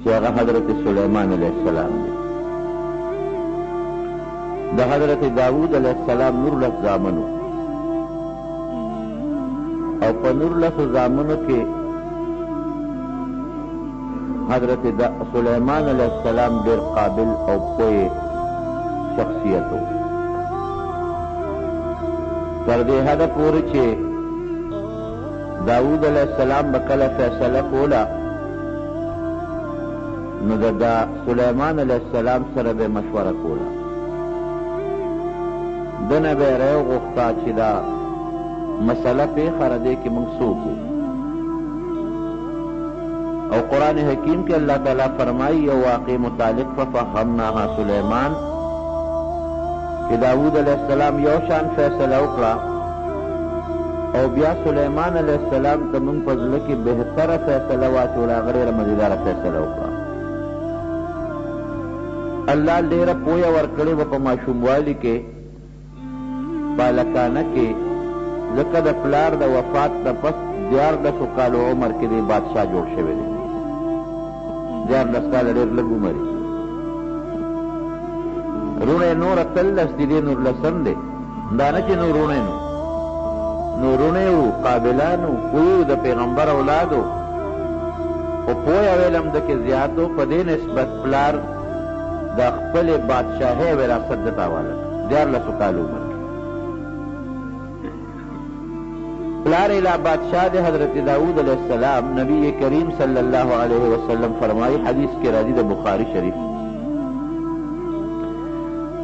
چې هغه حضرت سلیمان علیه السلام دی. د حضرت داود علیه السلام 19 زامنو او په 19 زامنو کې حضرت سلیمان علیه السلام ډېر قابل او پوه شخصیت و. تر دې حده پورې چې داود علیه السلام به کله فیصله کوله نو د سلیمان علیه السلام سره به مشوره کوله. ده نه به یې راوغوښته چې دا مسله پېښه را دې کې موږ څوک وو. او قرآن حکیم کې الله تعالی فرمایي یو واقع متعلق ففهمناها سلیمان چې داود علیه السلام یو شان فیصله وکړه او بیا سلیمان علیه السلام ته موږ په زړه کې بهتره فیصله واچوله، هغه ډېره مزیداره فیصله وکړه. الله ډېره پویه ورکړې وه په ماشوموالي کې، په هلکانه کې، ځکه د پلار د وفات نه پس 14 کالو عمر کې دی بادشاه جوړ شوی دی. 14 کاله ډېر لږ عمر یې. روڼې نور 13 دي، دی 19 دی. دا نه چې نور روڼې نو روڼې وو، قابلان وو، پوه د پیغمبر اولادو او پوه او علم دکې زیات و. په دې نسبت پلار د خپلې بادشاهۍ وراثت ده ته حواله کړه 14 کالو عمر کې. پلار اله بادشاہ دے حضرت داود علیہ السلام. نبی کریم صلی اللہ علیہ وسلم فرمائی حدیث کے راضی دا بخاری شریف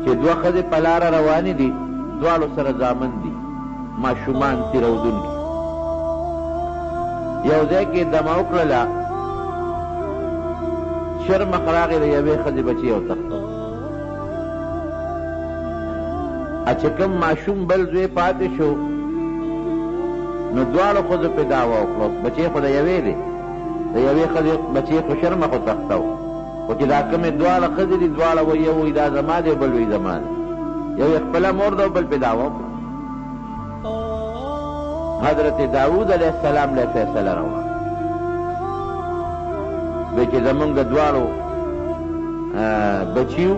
چې 2 ښځې په لاره روانې دي، دواړو سره زامن دي، ماشومان تېرودونکي. یو ځای کې دمه وکړله، شرمخ راغی د یوې ښځې بچی وتښته. چې کوم ماشوم بل زوی پاتې شو نو دواړو ښځو پې دعوه وکړه. بچی خو د یوې دی، د یوې ښځې بچی خو شرمه خو تخته و، خو چې دا کومې دواړه ښځې دي دواړه وایي یو وایي دا زما دی بل وایي زما دی. یو یې خپله مور ده او بل پې دعوه وکړه. حضرت داود علیه السلام له فیصله راوړه وایي چې زمونږ د دواړو بچي وو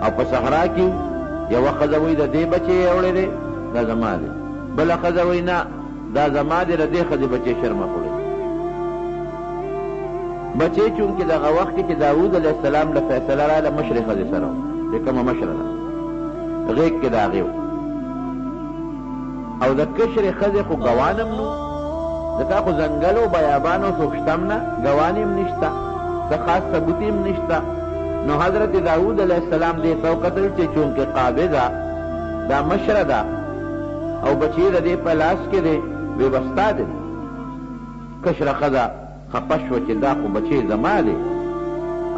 او په صحرا کې وو. یوه ښځه وایي د دې بچی یې وړی دی دا زما دی، بله ښځه وایي نه دا زما دی، د دې ښځې بچی شرمه خوړی. بچی چونکې دغه وخت کې چې داود علیه السلام له فیصله راله مشرې ښځې سره و، چې کومه مشره ده غېږ کې د هغې و. او د کشرې ښځې خو ګوان هم نو، ځکه خو ځنګل و بیابان و څوک شته هم نه، ګوان هم نشته، څه خاص ثبوت هم نشته. نو حضرت داود علیه السلام دې ته وکتل چې چونکې قابضه دا مشره ده او بچی د دې په لاس کې دی، بېبستا دی. کشره ښځه خفه شوه چې دا خو بچی زما دی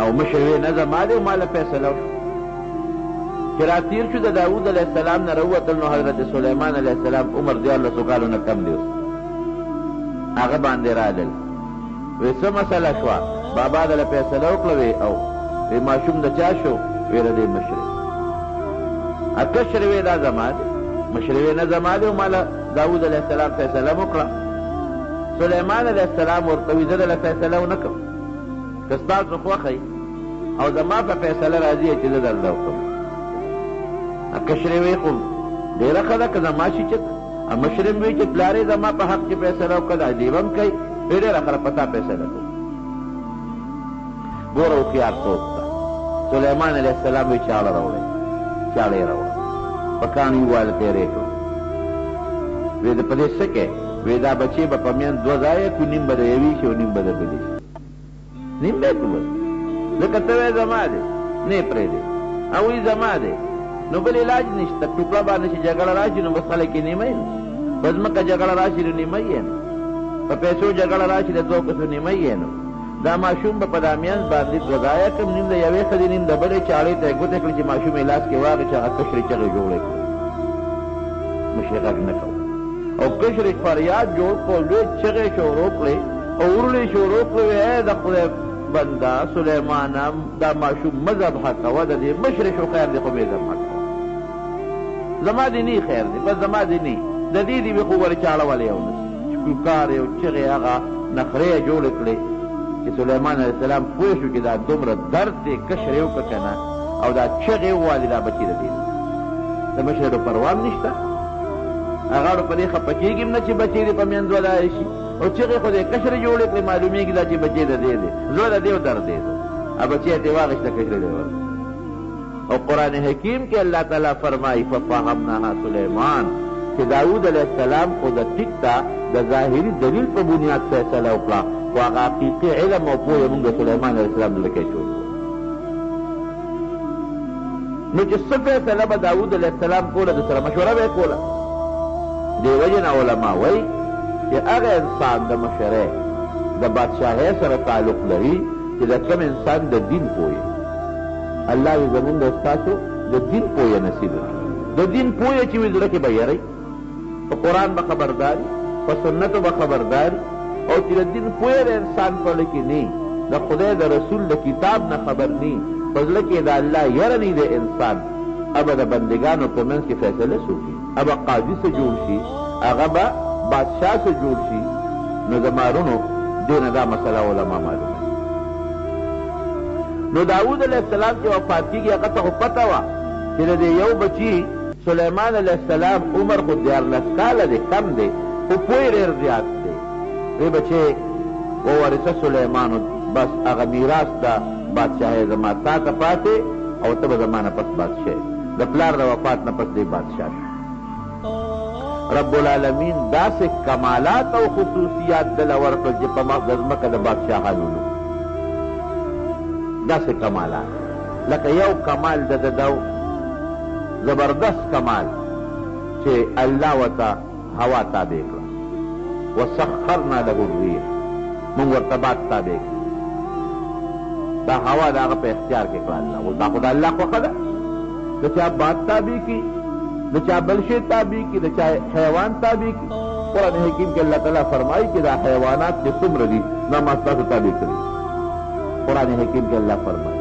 او مشر وی نه زما دی او ما له فیصله وشو. چې راتېر شو د داود علیه السلام نه راووتل نو حضرت سلیمان علیه السلام عمر 14 کالو نه کم دی اوس. هغه باندې رالل وی څه مسله شوه؟ بابا دله فیصله وکړه وی او وی ماشوم د چا شو؟ وی د دې مشرې. کشر وی دا زما دی، مشر وی نه زما دی او ما له داود علیه السلام فیصله وکړه. سلیمان علیه السلام ورته وی زه دله فیصله ونه کوم، که ستاسو خوښه او زما په فیصله راضي چې زه درله وکړم. کشرې وی خو ډېره ښه ده که زما شي چک. مشر هم وی چې پلار یې زما په حق کې فیصله وکړه، دا دیو هم کوي، ډېره ښه ده په تا فیصله کوم. ګوره هوښیارتوب ته. سلیمان علیه السلام وی چاړه راوړئ، چاړه یې راوړه، په کاڼي وواله تېرې کړو. وی د په دې څه کې؟ وی دا بچې به په میان 2 ځایه کړو، نیم به د یوې شي او نیم به د بلې شي. نیم به یې کړو ځکه ته وی زما دی، نه یې پرېږدې. او وی زما دی نو بل علاج نشته. ټوکړه باندې چې جګړه راشي نو بس خلک یې نیمه یې نو، په ځمکه جګړه راشي نو نیمه یې نو، په پیسو جګړه راشي د 2 کسو نیمه یې نو. دا ماشوم به په دا میانځ باندې 2 ځایه کړم، نیم د یوې ښځې نیم د بلې. چاړې ته یې ګوتې کړې چې ماشوم یې لاس کې واغې چې هغه کشرې چغې جوړې کړې، مشرې غږ نه کوو. او کشرې فریاد جوړ کړو، لوی چغې شروع کړې او وروڼې شروع کړې وی ای د خدای بنده سلیمانه دا ماشوم مه ذبحه کوه، د دې مشرې شو خیر دی خو مې ذبحه کوه، زما دې نه خیر دی، بس زما دې نه د دې دې خو ورې چاړه ولې یو نه ښکار یو چغې هغه نخرې یې جوړې کړې چې سلیمان علیه السلام پوه شو چې دا دومره درد دی کشر یې وکړه که نه او دا چغې ووالې دا بچي د دې د مشرو پروام نشته هغه په دې خفه کېږي هم نه چې بچی دې په منځ ولاړې شي او چغې خو دې کشرې جوړې کړې معلومېږي دا چې بچی د دې دی زړه د دې او درد دی ا بچی ته واغېسته کشرې دی او قرآن حکیم کې الله تعالی فرمایي ففهمناها سلیمان چې داود علیه السلام خو د ټیک ته د ظاهري دلیل په بنیاد فیصله وکړه خو هغه حقیقي علم او پوهه مونږ د سلیمان علیه السلام زړه کې اچولې نو چې څه فیصله به داود علیه السلام کوله د سره مشوره به یې کوله دې وجې نه علما وایي چې هغه انسان د مشرۍ د بادشاهۍ سره تعلق لري چې د کوم انسان د دین پوهې الله دې زمونږ د ستاسو د دین پوهه نصیب کړي د دین پوهه چې وي زړه کې به یری په قرآن به خبرداري په سنتو به خبرداري او چې د دین پوهه د انسان په زړه کې نه د خدای د رسول د کتاب نه خبر نه په زړه کې د الله یره نه د انسان ابه د بندګانو په منځ کې فیصله وکړي ابه قاضي سے جوړ شي هغه به بادشاه سے جوړ شي نو د مارونو دې نه دا مسله علما معلومه نو داود علیه السلام چې وفات کېږي هغه ته خو پته وه چې د دې یو بچي سلیمان علیه السلام عمر خو 14 کاله دی کم دی خو پوی ډېر زیات دی دې بچی وورثه سلیمانو بس هغه میراث ده بادشاهۍ زما تا ته پاتې او ته به زما نه پس بادشاه د پلار د وفات نه پس دی بادشاه شو رب العالمین داسې کمالات او خصوصیات دله ورکړل چې په ځمکه د بادشاهانو نه داسې کمالات لکه یو کمال د ده زبردست کمال چې الله ورته هوا تابع کړه وسخرنا له الریح موږ ورته باد تابع کړه دا هوا د هغه په اختیار کې کړه الله دا خو د الله خوښه ده د چا باد تابع کړي د چا بل شی تابع کړي د چا حیوان تابع کړي قرآن حکیم کې الله تعالی فرمایي چې دا حیوانات چې څومره دي دا ما ستاسو تابع کړي قرآن حکیم کې الله فرمایي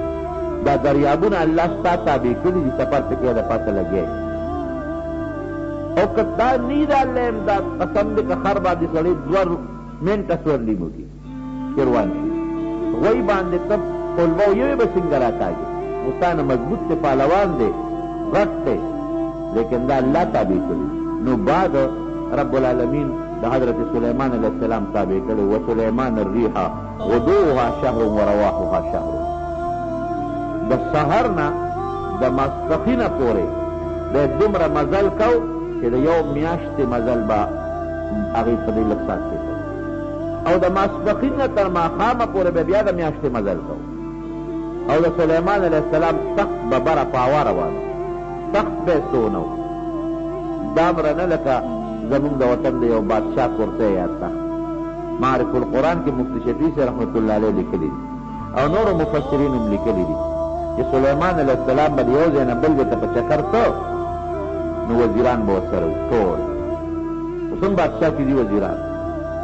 دا دریابونه الله ستا تابع کړي دي سفر پکې د پاسه لګی او که دا نه د الله امداد قسم دی که خر باندې سړی 2 منټه سورلي موکي چې روان شي وی باندې ته قلبه یوې به څنګه راکاږي اوستانه مضبوط دی پهلوان دی غټ دی لیکن دا الله تابع کړي نو بعد رب العالمین د حضرت سلیمان علیه السلام تابع کړي وسلیمان الریح غدوها شهر ورواحها شهر د سحر نه د ماسپښینه پورې د دومره مزل کو چې د یو میاشتې مزل به هغې په دې لږ سات کې او د ماسپښین نه تر ماښامه پورې به بیا د میاشتې مزل کو او د سلیمان علیه السلام تخت به بره په هوا روان تخت به یې څونه و دامره نه لکه زمونږ د وطن د یو بادشاه کرسی یا تخت معرف القرآن کې مفتی شفیع صاحب رحمت الله علیه لیکلي دي او نورو مفسرین هم لیکلي دي چې سلیمان علیه السلام به د یو ځای نه بل ځای ته په چکر ته نو وزیران به ورسره وو ټول اوس هم بادشاه کې دي وزیران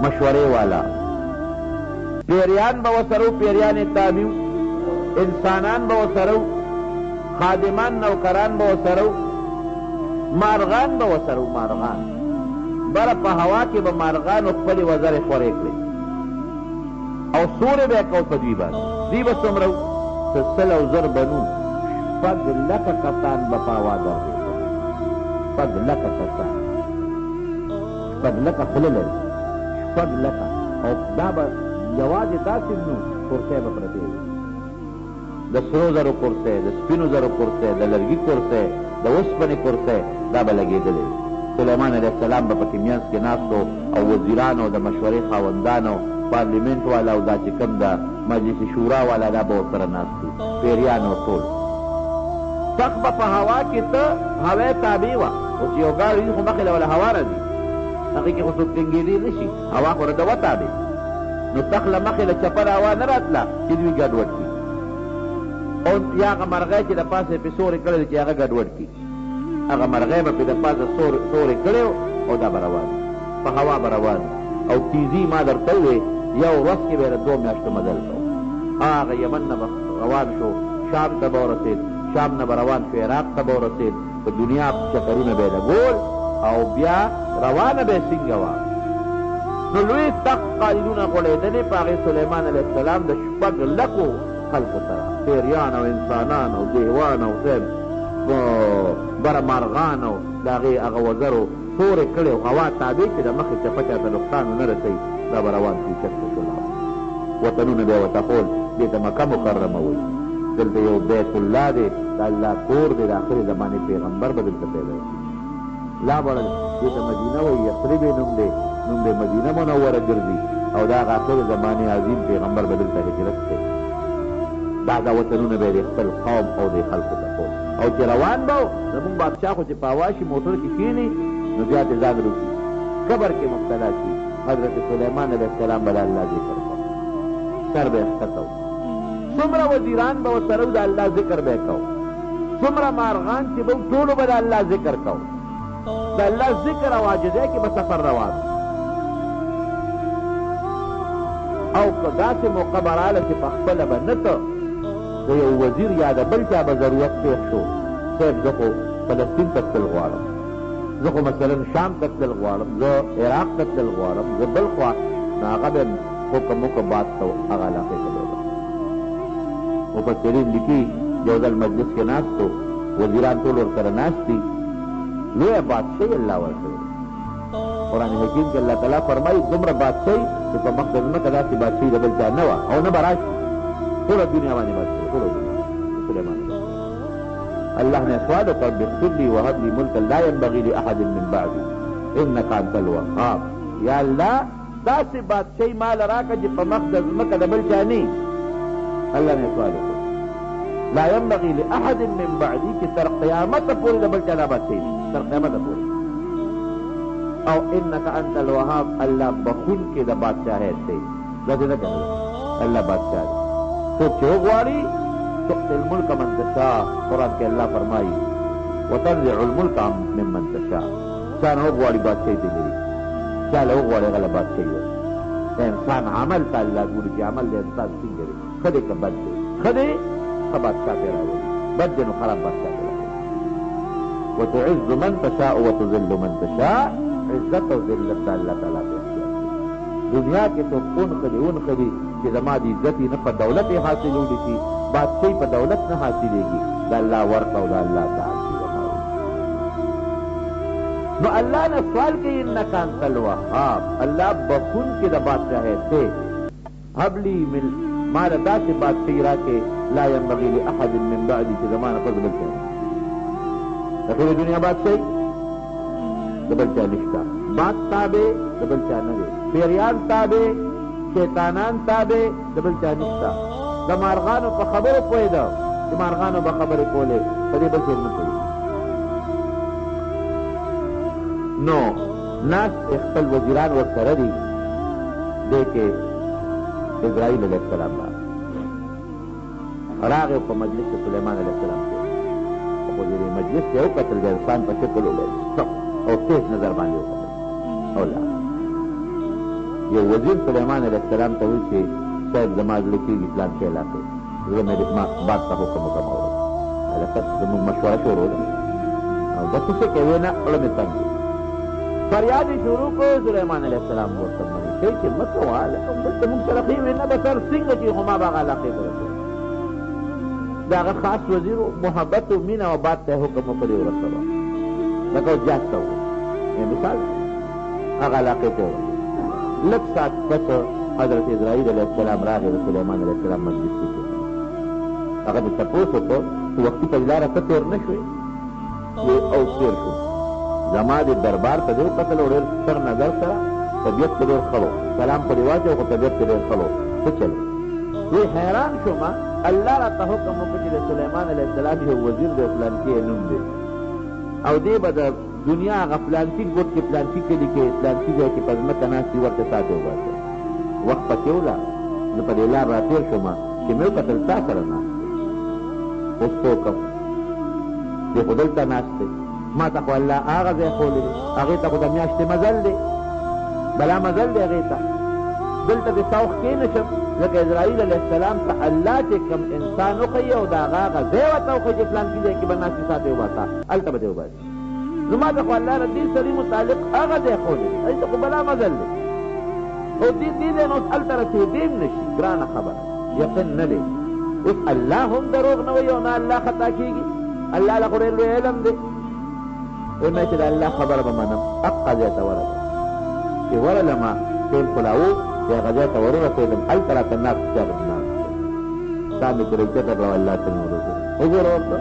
مشورې والا پیریان به ورسره وو پیریان یې تابع وو انسانان به ورسره وو خادمان نوکران به ورسره وو مارغان به ورسره وو مارغان بره په هوا کې به مارغانو خپلې وزرې خورې کړې او سورې به یې کو په دوی باندې دوی به څومره وو 100,000 بنو 6,00,000 کسان به په هوا درځي 6,00,000 کسان 6,00,000 خوله لري 6,00,000 او دا به یوازې داسې نو کرسی به پرتې وي د سرو زرو کرسی د سپینو زرو کرسی د لرګي کرسی د اوسپنې کرسی دا به لګېدلی سلیمان علیه السلام به پکې منځ کې ناستو او وزیرانو د مشورې خاوندانو پارلیمنټ والا او دا چې کوم د مجلس شورا والا دا به ورسره ناست وي پیریانو ټول تخت به په هوا کې ته هوا تابع وه اوس یو ګاډی وي خو مخې له وله هوا راځي هغې کې خو څوک ټینګېدی نه شي هوا خو رده وتابع نو تخت له مخې له چپره هوا نه راتله چې دوی ګډوډ کړي او یا هغه مرغۍ چې د پاسه یې پې سورې کړی دی چې هغه ګډوډ کړي هغه مرغۍ به پې د پاسه سورې کړی او دا به روان په هوا به روان او تیزي ما درته ووې یو ورځ کې به یې 2 میاشتو مزل کوو هغه یمن نه به روان شو شام ته به ورسېد شام نه به روان شو عراق ته به ورسېد په دنیا چکرونه به یې لګول او بیا روانه به یې څنګه وه نو لوی سخت قالینونه غوړېدلې په هغې سلیمان علیه السلام د 6 لکو خلکو سره پیریان او انسانان او دیوان او صاحب برمارغان او د هغې هغه وزرو پورې کړې او هوا تابع چې د مخې چپه چاته نقصان ونه رسوي دا به روان شي چرته شولا وطنونه به یې ورته خول دې ته مکه مکرمه وایي دلته یو بیت الله دی د الله کور دی د آخرې زمانې پیغمبر به دلته پیدا لا بړل دې ته مدینه وایي یثرب یې نوم دی نوم دی مدینه منوره ګرځي او دا هغه آخرې زمانې عظیم پیغمبر به دلته هجرت کوي دا وطنونه به یې د خپل قوم او د خلکو ته خول او چې روان به زمونږ بادشاه خو چې په هوا شي موټر کې کښېني نو بیا ترې ځان روکي قبر کې مبتلا شي حضرت سلیمان علیه السلام به د الله ذکر کوي سر به یې ښکته و څومره وزیران به ورسره د الله ذکر به یې کو څومره مارغان چې به ټولو به د الله ذکر کو د الله ذکر او عاجزۍ کې به سفر روان او که داسې موقع به راله چې پخپله به نه ته د یو وزیر یا د بل چا به ضرورت پېښ شو صاحب زه خو فلسطین ته تلل غواړم زه خو مثلا شام ته تلل غواړم زه عراق ته تلل غواړم زه بل خوا نو هغه به حکم وکړه باد ته هغه علاقې ته به مفسرین لیکي یو ځل مجلس کې ناست و وزیران ټول ورسره ناست دي لویه بادشاهي الله ورکړې قرآن حکیم کې الله تعالی فرمایي دومره بادشاهي چې په مخ د ځمکه داسې بادشاهي د بل چا نه وه او نه به راشي ټوله دنیا باندې بادشاهي ټوله دنیا سلیمان الله نے سوال وکړ رب اغفر لي وهب لي ملكا لا ينبغي لاحد من بعدي انك انت الوهاب یا الله داسې بادشاهي مال راکړه چې په مخ د ځمکه د بل چا نه الله نے سوال وکړ لا ينبغي لاحد من بعدي چې تر قیامته پورې د بل چا دا بادشاهي تر قیامته پورې او انك انت الوهاب الله بخون کې د بادشاهیت دی داسې نه کوي الله بادشاہ دی څوک چې وغواړي تؤتي الملك من تشاء قرآن کې الله فرمایي وتنزع الملك ممن تشاء چا نه وغواړي بادشاهي دې لري چا له وغواړي هغه له بادشاهي وي د انسان عمل ته الله ګوري چې عمل د انسان څنګه دی ښه دی که بد دی ښه دی ښه بادشاه پرې راولي بد دی نو خراب بادشاه پرې راولي وتعز من تشاء وتذل من تشاء عزت او ذلت د الله تعالی په اختیار دنیا کې څوک اونخلي چې زما د عزت نه په دولت یې حاصلولی شي بادشاهي په دولت نه حاصلېږي د الله ورکه او د الله تعالی نو الله نه سوال کوي انک انت الوهاب الله بخون کې د بادشاهیت دی هب لي ما د داسې بادشاهي راکې لا ینبغي لاحد من بعدي چې زما نه پس بل چا د ټولې دنیا بادشاهي د بل چا نشته باد تابع د بل چا نه دی پیریان تابع شیطانان تابع د بل چا نشته د مارغانو په خبرو پوهېده چې مارغانو به خبرې کولې په دې بل څوک نه پوهېږي نو ناس خپل وزیران ورسره دي دې کې اسرائیل علیه السلام راغی په مجلس کې سلیمان علیه السلام کې خو دې مجلس کې وکتل د انسان په شکل وګورئ او تیز نظر باندې وکتل او لا یو وزیر سلیمان علیه السلام ته وایي چې صاحب زما زړه کېږي اسلام کې علاقې زه مې باد ته حکم وکړم هلکه زموږ مشوره شروع ده او داسې څه کوې نه زړه مې تنګ فریاد یې شروع کړو سلیمان علیه السلام ورته منې کوي چې مه کوه هلکه دلته موږ سره ښې وې نه به سر څنګه چې خو ما به هغه علاقې ته رسوم د هغه خاص وزیر محبت و مینه او باد ته حکم وکړې ورسوه لکه جاز ته وایي مثال هغه علاقې ته ورسوه لږ ساعت پس حضرت اسرائیل علیه السلام راغی د سلیمان علیه السلام مجلس کې هغه د تپوس وکړو چې وختي په لاره ته تېر نه شوې او تېر شو زما د دربار ته دې وکتل او ډېر ستر نظر سره طبیعت کې ډېر ښه و سلام پرې واچو خو طبیعت کې ډېر ښه و څه چل وی حیران شومه الله راته حکم وکړو چې د سلیمان علیه السلام یو وزیر د فلانکي نوم دی او دې به د دنیا هغه فلانکي ګوټ کې فلانکي کلي کې فلانکي ځای کې په ځمکه ناست دي ورته ساتې وباسه وخت پکې وله زه په دې لار راتېر شومه چې مې وکتل تا سره ناست دی اوس توکم دې خو دلته ناست دی ما ته خو الله هغه ځای ښولی دی هغې ته خو د میاشتې مزل دی بلا مزل دی هغې ته دلته دې ساوخ کېنشم لکه اسرائیل علیه السلام ته الله چې کوم انسان وښیي او د هغه هغه ځای ورته وښیي چې فلانکي ځای کې به ناستې ساتې وباسه هلته به دې وباسي نو ما ته خو الله د دې سړي متعلق هغه ځای ښولی دی هلته خو بلا مزل دی او دې نو هلته رسېدی هم نشي ګرانه خبره یقین نه دی اوس الله هم دروغ نه وایي او نه الله خطا کېږي الله له خو ډېر لوی علم دی وایي مې چې د الله خبره به منم حقه ځای ته ورغلم چې ورغلمه ټیم خو لا و چې هغه ځای ته ورسېدم هلته راته ناست چا به ناست دا مې ترې چته کړه الله ته مې ورسېدم وګوره ورته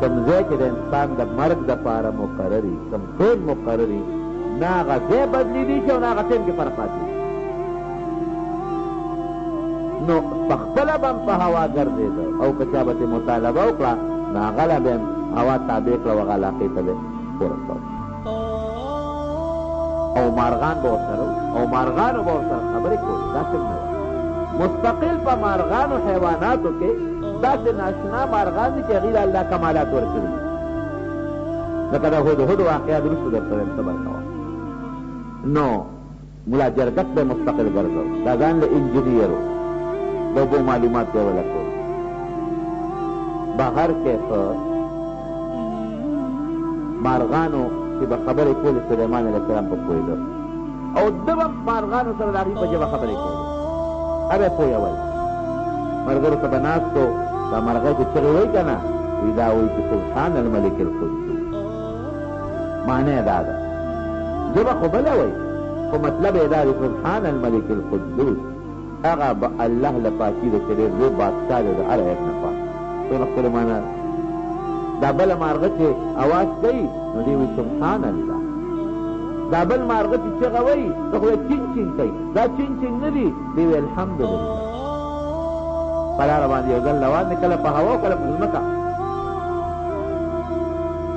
کوم ځای چې د انسان د مرګ دپاره مقرر وي کوم ټیم مقرر وي نه هغه ځای بدلېدی شي او نه هغه ټیم کې فرق پاتې نو پخپله به هم په هوا ګرځېده او که چا به ترې مطالبه وکړه نو هغه له به هم هوا تابع کړه او هغه علاقې ته به ورسول او مارغان به ورسره او مارغانو به ورسره خبرې کولې داسې نه وه مستقل په مارغانو حیواناتو کې داسې ناشنا مارغان دي چې هغوی له الله کمالات ورکړي دي لکه د هدهد واقعات وروسته درته وایم صبر کوه نو ملا جرګک به مستقل ګرځو دا ځان له انجینیر و د اوبو معلومات به یې ولټول بهر کې په مارغانو چې به خبرې کولې سلیمان علیه السلام په پوهېده او ده به مارغانو سره د هغوی په ژبه خبرې کولې هغه یې پوهول ملګرو ته به ناست و دا مرغۍ چې چغې وایي که نه وایي دا وایي چې سبحان الملک القدوس معنی یې دا ده ژبه خو بله وایي خو مطلب یې دا دی سبحان الملک القدوس هغه به الله له پاکي ده چې ډېر لوی بادشاه دی د هر عیب نه پاک څونه ښکلې معنا ده دا بله مارغه چې اواز کوي نو دې وایي سبحان الله دا بل مارغه چې چغه وایي دا خو چین چین کوي دا چین چین نه دي دې وایي الحمدلله په لاره باندې یو ځل روان دی کله په هوا او کله په ځمکه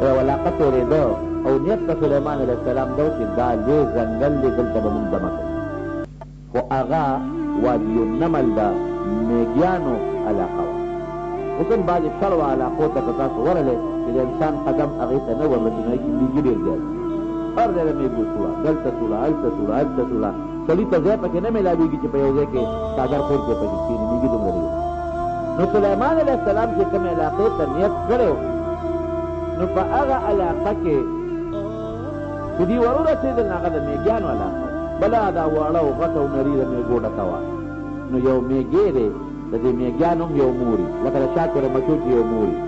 یوه علاقه تېرېده او نیت د سلیمان علیه السلام ده چې دا لوی ځنګل دی دلته به مونږ دمه کوو خو هغه وادي النمل ده میږیانو علاقه وه اوس هم بعضې شړوه علاقو ته که تاسو ورغلی چې د انسان قدم هغې ته نه وررسي نو هغې کې میږي ډېر زیات هر ځای له میږو سوړه دلته سوړه هلته سوړه هلته سوړه سړي ته ځای پکې نه میلاوېږي چې په یو ځای کې څادر خور کې پکې کښېني میږي دومره ډېر نو سلیمان علیه السلام چې کومې علاقې ته نیت کړی نو په هغه علاقه کې چې دوی ورورسېدل نو هغه د میږیانو علاقه بله دا واړه او غټه او نري د میږو ډکه وه نو یو میږی دی د دې میږیانو هم یو مور وي لکه د شاکره مچو چې یو مور وي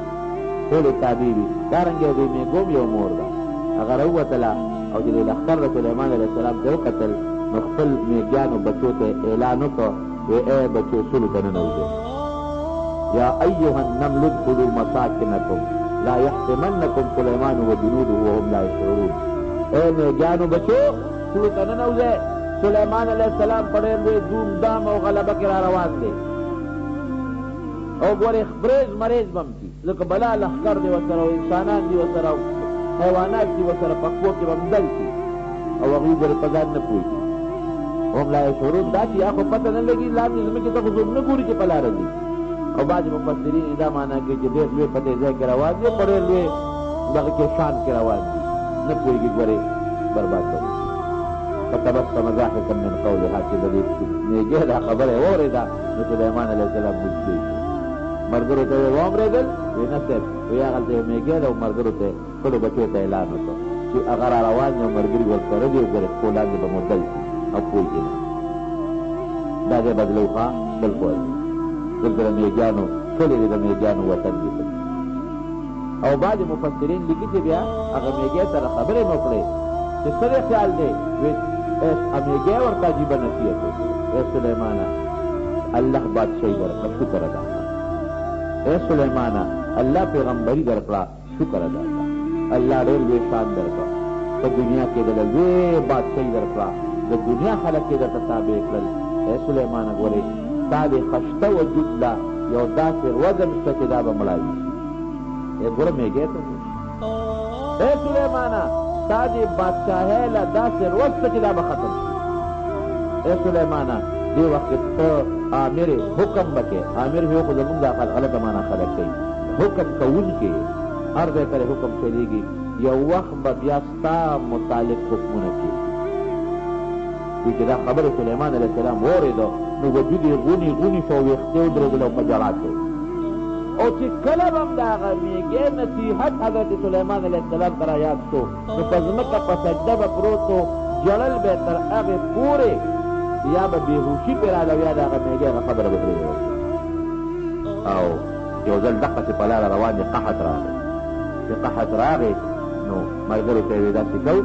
ټولې تابع وي دارنګې د دې میږو هم یو مور ده هغه راووتله او چې د لښکر د سلیمان علیه السلام ته وکتل نو خپل میږیانو بچو ته اعلان وکړه وی ای بچو سلو ته ننوځئ یا ایها النمل ادخلوا مساکنکم لا یحطمنکم سلیمان وجنوده وهم لا یشعرون ای میږیانو بچو سلو ته ننوځئ سلیمان علیه السلام په ډېر لوی دوم دام او غلبه کې را روان دی او ګورې خبریز مریض به هم کي ځکه بلا لښکر دی ورسره او انسانان دي ورسره او حیوانات دي ورسره په خپو کې به هم دل کي او هغوی ګورې په ځان نه پوهېږي هم لا یشعرون دا چې یا خو پته نه لګي لاندې زمکې ته خو څوک نه ګوري چې په لاره ځي او بعضې مفسرین یې دا معنا کوي چې ډېر لوی په دې ځای کې روان دي په ډېر لوی دغه کې شان کې روان دي نه پوهېږي ګورې برباد کوي فتبسم ضاحكا من قولها چې د دې میږې دا خبره یې واورېده نو سلیمان علیه السلام موسکی شو ملګرو ته یې واورېدل وی نه صاحب وی هغلته یو میږی ده او ملګرو ته خپلو بچو ته اعلان وکړه چې هغه را روان دي او ملګري ورسره دي او ګورې پښو لاندې به مو دل شي او پوهېږي نه دا ځای بدلو ښه بلکل دلته د میږیانو کلي دی د میږیانو وطن دی او بعضې مفسرین لیکي چې بیا هغه میږی سره خبرې مو کړې چې څه دی خیال دی وی میږی ورته عجیبه نصیحت وکړو ای سلیمانه الله بادشاهي درکړه شکر ادا کړه اے سلیمانه الله پیغمبري درکړه شکر ادا کړه الله ډېر لوی شان درکړه په دنیا کې د لوی بادشاهي درکړه د دنیا خلک یې درته تابع کړل اے سلیمانه ګورې ستا د خشته وجود له یو داسې وزن شته چې دا به مړاوي شي ای ګوره میږی ته اے سلیمانه ستا د بادشاهۍ له داسې روز شته چې دا به ختم شي اے سلیمانه دې وخت ته امر حکم بکې امر یو خو زمونږ دا غلطه معنا خلک کوي حکم کوونکی هر ځای پرې حکم چلیږي یو وخت به بیا ستا متعلق حکمونه کېږي چې دا خبره سلیمان علیه السلام واورېده نو وجود یې غوني غوني شو ویښتې ودرېدل او په ژړا شو او چې کله به هم د هغه میږی نصیحت حضرت سلیمان علیه السلام ته را یاد شو نو په ځمکه په سجده به پروت و جړل به تر هغې پورې یا به بېهوشي پرې راغله او یا د هغه میږی هغه خبره به پرې ورسي او یو ځل دقسې په لاره روان دي قحط راغی چې قحط راغی نو ملګرو ته یې ویې داسې کوو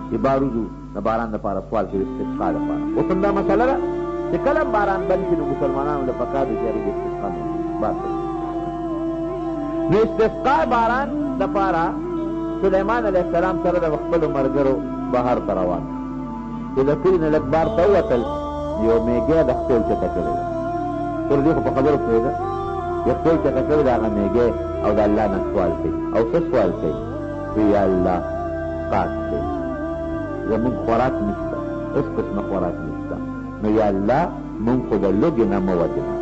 چې بار وځو د باران دپاره سوال کوي استسقا دپاره اوس هم دا مسله ده چې کله هم باران بند شي نو مسلمانانو له پکار دي چې هغې د استسقا بات کوي نو استسقا باران دپاره سلیمان علیه السلام سره د خپلو ملګرو بهر ته روان چې د کلي نه لږ بار ته ووتل یو میږی د خپل چته کړی ده تر دې خو په خبرو پوهېده د خپل چته کړی د هغه میږی او د الله نه سوال کوي او څه سوال کوي وی یا الله قات دی زمونږ خوراک نشته هېڅ قسمه خوراک نشته نو یا الله مونږ خو د لوږې نه مه وژنه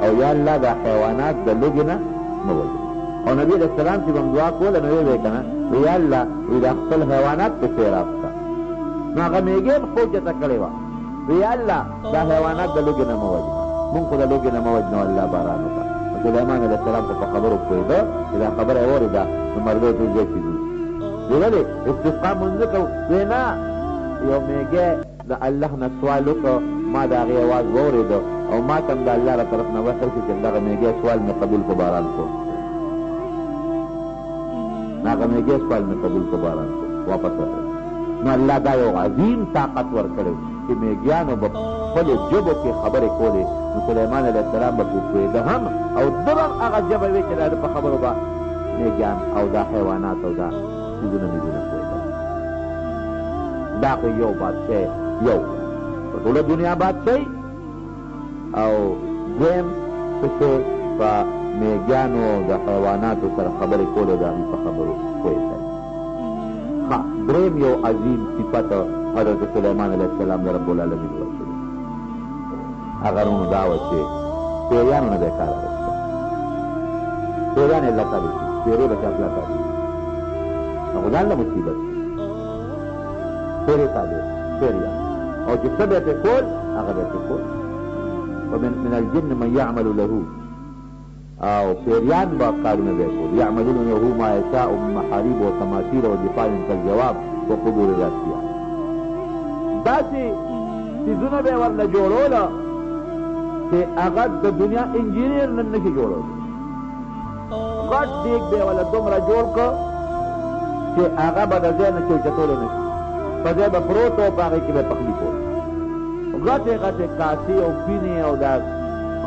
او یا الله دا حیوانات د لوږې نه مه وژنه او نبي علیه السلام چې به هم دعا کوله نو ویې که نه وی یا الله وی دا خپل حیوانات پې سیراب کړه نو هغه میږی هم خپل چته کړې وه وی یا الله دا حیوانات د لوږې نه مه وژنه مونږ خو د لوږې نه مه وژنه الله باران وکړه سلیمان علیه السلام خو په خبرو پوهېده چې دا خبره یې اورېده نو ملګرو ته ځای کېدو ولې استسقا مونځ نه کوو وی نه یو میږی د الله نه سوال وکړو ما د هغې اواز واورېده او ما ته هم د الله له طرف نه وحی شو چې دغه میږی سوال مې قبول کو باران کو هغه میږی سوال مې قبول کو باران کو واپس راغی نو الله دا یو عظیم طاقت ورکړی چې میږیانو به خپلو ژبو کې خبرې کولې نو سلیمان علیه السلام به پوهېده هم او ده هم هغه ژبه وې چې د هغه په خبرو به میږیان او دا حیوانات او دا څیزونه میزونه پوهېدل دا خو یو بادشاه یو په ټوله دنیا بادشاهي او دویم څه په میږیانو او د حیواناتو سره خبرې کولو د هغوی په خبرو پوهېدل دریم یو عظیم صفت حضرت سلیمان علیه السلام د رب العالمین ورکړي هغه نو دا وه چې پیریانو نه به یې کار اخیسته پیریان یې لکړې شي پیرې به چا پلاټه شي نو خو ځان له مصیبت پیرې تابع پیریان او چې څه به یې پرې کول هغه به یې پرې کول ومن الجن من يعمل له او پیریان با کارونه به کول یعملون له ما یشاء من محاريب و تماثيل و جفان كالجواب و قبور الاسیاء داسې څیزونه به یې ورله جوړوله چې هغه د دنیا انجینیر نن نشي جوړولی غټ دیګ به یې وله دومره جوړ کړه چې هغه به د ځای نه چوچتولی نه شي په ځای به پروت و په هغې کې به پخلي کول غټې غټې کاسې او پینې او دا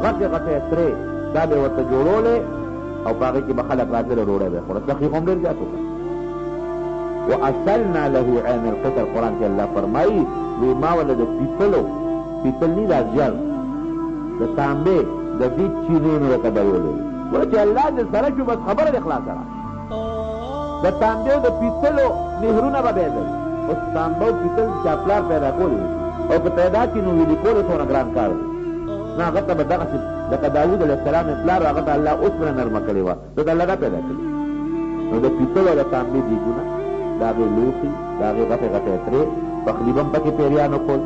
غټې غټې سرې دا به یې ورته جوړولې او په هغې کې به خلک راتلل ډوډۍ به یې خوړه سخي خو هم ډېر زیات وکړه واصلنا له عین القطر قرآن کې الله فرمایي وی ما وله د پیتلو پیتل نی دا زیړ د تانبې د دې چینونو راته به یې ولېږي وایي چې الله دې سره شو بس خبره دې خلاصه کړه د تانبې د پیتلو نهرونه به به یې دل اوس تانبه او پیتل چا پلار پیدا کولی او که پیدا کړي نو ویلي کول یې څومره ګران کار دی نه هغه ته به دغسې لکه داود علیه السلام یې پلار هغه ته الله اوسپنه نرمه کړې وه ده د الله نه پیدا کړي نو د پیتلو او د تانبې دیګونه د هغې لوښي د هغې غټې غټې ترې پخلي به هم پکې پیریانو کول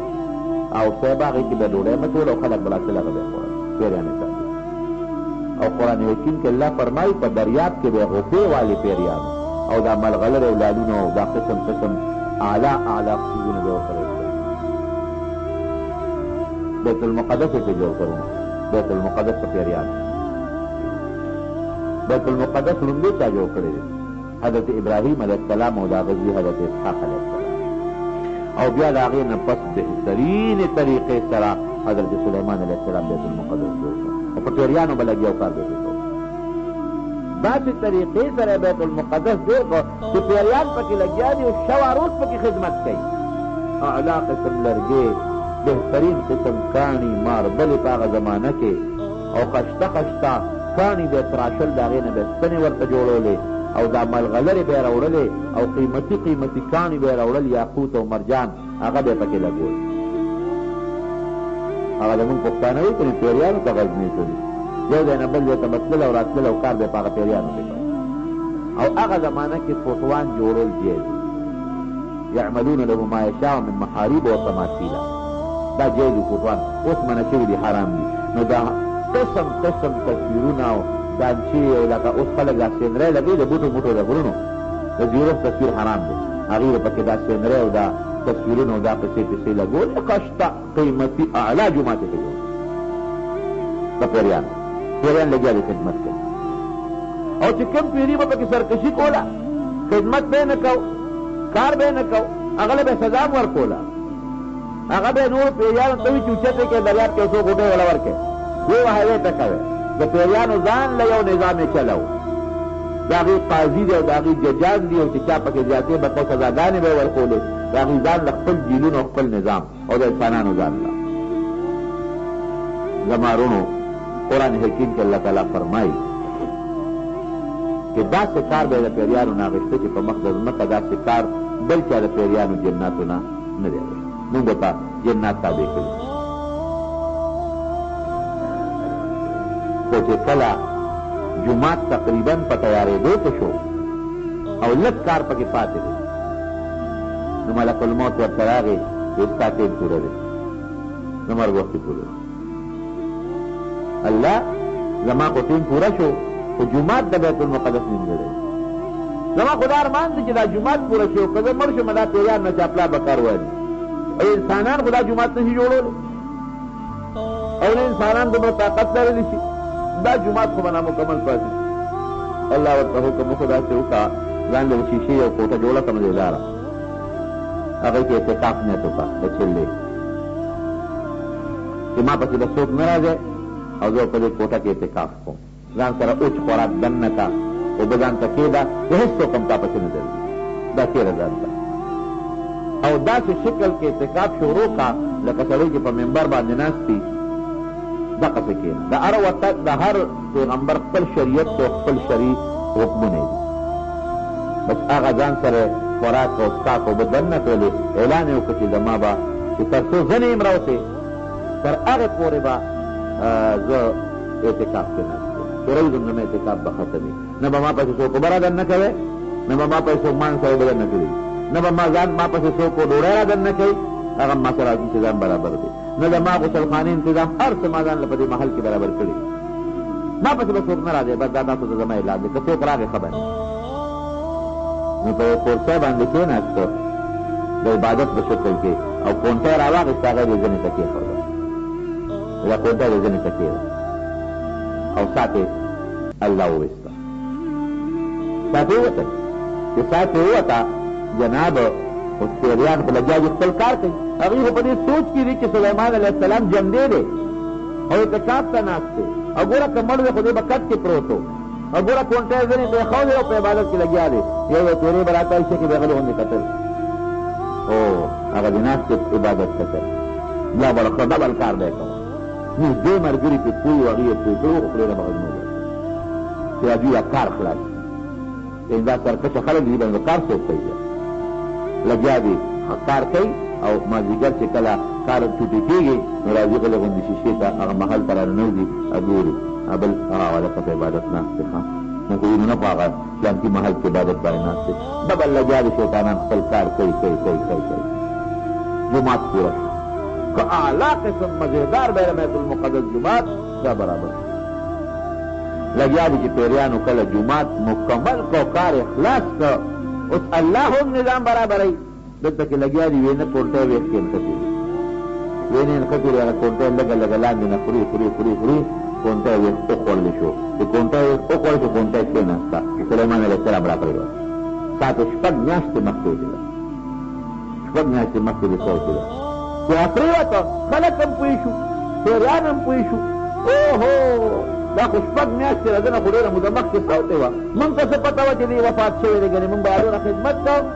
او صاحب هغې کې به ډوډۍ مچول او خلک به راتلل هغه به یې خوړل پیریانې ته او قرآن حکیم کې الله فرمایي په دریاب کې به یې غوپې والې پیریانو او دا ملغلرې او لالونه او دا قسم قسم اعلی اعلی څیزونه به یې ورسره بیت المقدس یې پرې جوړ کړو بیت المقدس په پیریانو بیت المقدس لومړی چا جوړ کړی دی حضرت ابراهیم علیه السلام او دا غزوی حضرت اسحاق علیه السلام او بیا د هغې نه پس بهترینې طریقې سره حضرت سلیمان علیه السلام بیت المقدس جوړ کړ او په پیریانو به لګیا او کار به پرې کوو داسې طریقې سره بیت المقدس جوړ کړ چې پیریان پکې لګیا دي او شوه روز پکې خدمت کوي اعلی قسم لرګې بهترین قسم کاڼي ماربلې په هغه زمانه کې او خشته خشته کاڼي به یې تراشل د هغې نه به یې ستنې ورته جوړولې او دا ملغلرې به یې راوړلې او قیمتي قیمتي کاڼي به یې راوړل یاقوت او مرجان هغه به یې پکې لګول هغه زمونږ پښتانه وایي که پیریانو ته غزني ته دي یو ځای نه بل ځای ته به تلل او راتلل او کار به یې په هغه پیریانو کې کوه او هغه زمانه کې فوټوان جوړول جایز یعملون له ما یشاء من محاريب و تماثیل دا جایز فوټوان اوس منع شوي دي حرام دي نو دا قسم قسم تصویرونه او دانچې او لکه اوس خلک دا سینری لګوي د بوټو بوټو د غرونو د زیروف تصویر حرام دی هغې به پکې دا سینری او دا تصویرونه او دا قصې پسې لګول کشته قیمتي اعلی جومات یې جوړ د پیریان لګیا دی خدمت کوي او چې کوم پیري به پکې سرکشي کوله خدمت به یې نه کو کار به یې نه کو هغه له به سزا هم ورکوله هغه به نور پیریانو ته وي چې اوچتې کې دریاب کې څو غوټۍ وله ورکړې وی وهوې ته کوې د پیریانو ځان له یو نظام یې چلو د هغې قاضي دی او د هغې ججان دي او چې چا پکې زیاتې به کو سزاګانې به یې ورکولې د هغې ځان له خپل جیلونو او خپل نظام او د انسانانو ځان له زمارونو قرآن حکیم کې الله تعالی فرمایي کہ داسې کار به د پیریانو نه اخېسته چې په مخ د ځمکه داسې کار بل چا د پیریانو جناتو نه نه دی اخېسته موږ به ته جنات تابع کړي خو چې کله جومات تقریبا په تیارېدو ته شو او لږ کار پکې پاتې دی نو ملک الموت ورته راغی چې ستا ټیم پوره دی د مرګ وخت یې پوره دی الله زما خو ټیم پوره شو خو جومات د بیت المقدس نیمګړی زما خو دا ارمان دی چې دا جومات پوره شي او که زه مړ شم دا پیریان نه چاپلا به کار وایي او انسانان خو دا جومات نشي جوړولی او نه انسانان دومره طاقت لرلی شي دا جومات خو به نامکمل پاتې الله ورته حکم وکړو داسې وکړه ځان له شیشې یو کوټه جوړه کړه مزېداره هغې کې اعتکاف نیت وکړه د چلې چې ما پسې به څوک نه راځي او زه په دې کوټه کې اعتکاف کوم ځان سره اوچ خوراک دننه کا اوبه ځان ته کېږده چې هېڅ څوک هم تا پسې نه درځي دا تېره ځان ته او داسې شکل کې اعتکاف شروع کا لکه سړی چې په منبر باندې ناست وي دقسې کښېنه د هر پیغمبر خپل شریعت او خپل شرعي حکمونه دي بس هغه ځان سره خوراک او څښاک اوبه دننه کړلې اعلان یې وکړه چې زما به چې تر څو زه نه یم راوتې تر هغې پورې به زه اعتکاف کې ناست یم پوره زما اعتکاف به ختم وي نه به ما پسې څوک اوبه را دننه کوی نه به ما پسې څوک مانځ سړی به دننه کړي نه به ما پسې څوک ډوډۍ را دننه کوي هغه ما سره انتظام برابر دی نه د ما غسلخانې انتظام هر څه ما ځان له په دې محل کې برابر کړي ما پسې به څوک نه راځي بس دا تاسو ته زما اعلان دی که څوک راغی خبر نو په یو کورسۍ باندې کېناسته د عبادت په شکل کې او کونټۍ را واخېسته هغه یې زنې ته کېښوده دا کونټۍ یې زنې ته کېده او ساعت یې الله وویسته ساعت یې ووتل چې ساعت یې ووته جناب اوس پیریان خو لګیا دي خپل کار کوي هغوی خو په دې سوچ کې دي چې سلیمان علیه السلام جمدی دی او اعتکاف ته ناست دی او ګوره که مړ دی خو دې به کټ کې پروت و او ګوره کونټۍ یې ځنې ته یې ښودی او په عبادت کې لګیا دی یو یو تورې به راته ایسه کې به غلې غوندې کتل او هغه د ناست عبادت کتل بیا به ښه ډبل کار دی کوم نږدې ملګري پرې پوه وو هغې یې پوه کړو خو خولې نه به غږ نه وباسي چې دا دوی کار خلاص دا سرکشه خلک دي باندې کار څوک کوي لګیا دي کار کوي او مازدیګر چې کله کار چوټي کېږي نو راځي غلې غوندې شیشې ته هغه محل ته راننوځي ګوري بل هغه هلکه په عبادت ناست دی ښه موږ خو وینو نه په هغه پلانکي محل کې عبادت باندې ناست دی ډبل لګیا دي شیطانان خپل کار کوي جومات پوره شو که اعلی قسم مزېدار بیت المقدس جومات دا برابر لګیا دي چې پیریانو کله جومات مکمل کو کار اخلاص که اوس الله هم نظام برابروي دلته کې لګیا دي وینه کونټۍ ویښ کې نښتې وینې نښتې دي هغه کونټۍ لږه لږه لاندې نه خوري کونټۍ ویښ وخوړلی شو چې کونټۍ ویښ وخوړل شو کونټۍ کېناسته سلیمان علیه السلام را پرېوت ساعت شپږ میاشتې مخکې وتله شپږ میاشتې مخکې دې څه وتله چې هغه پرېوته خلک هم پوه شو پیریان هم پوه شو اوهو دا خو شپږ میاشتې راځه نه خو ډېره موده مخکې څوتې وه مونږ ته څه پته وه چې دې وفات شوی دی ګنې مونږ به هغونه خدمت کوو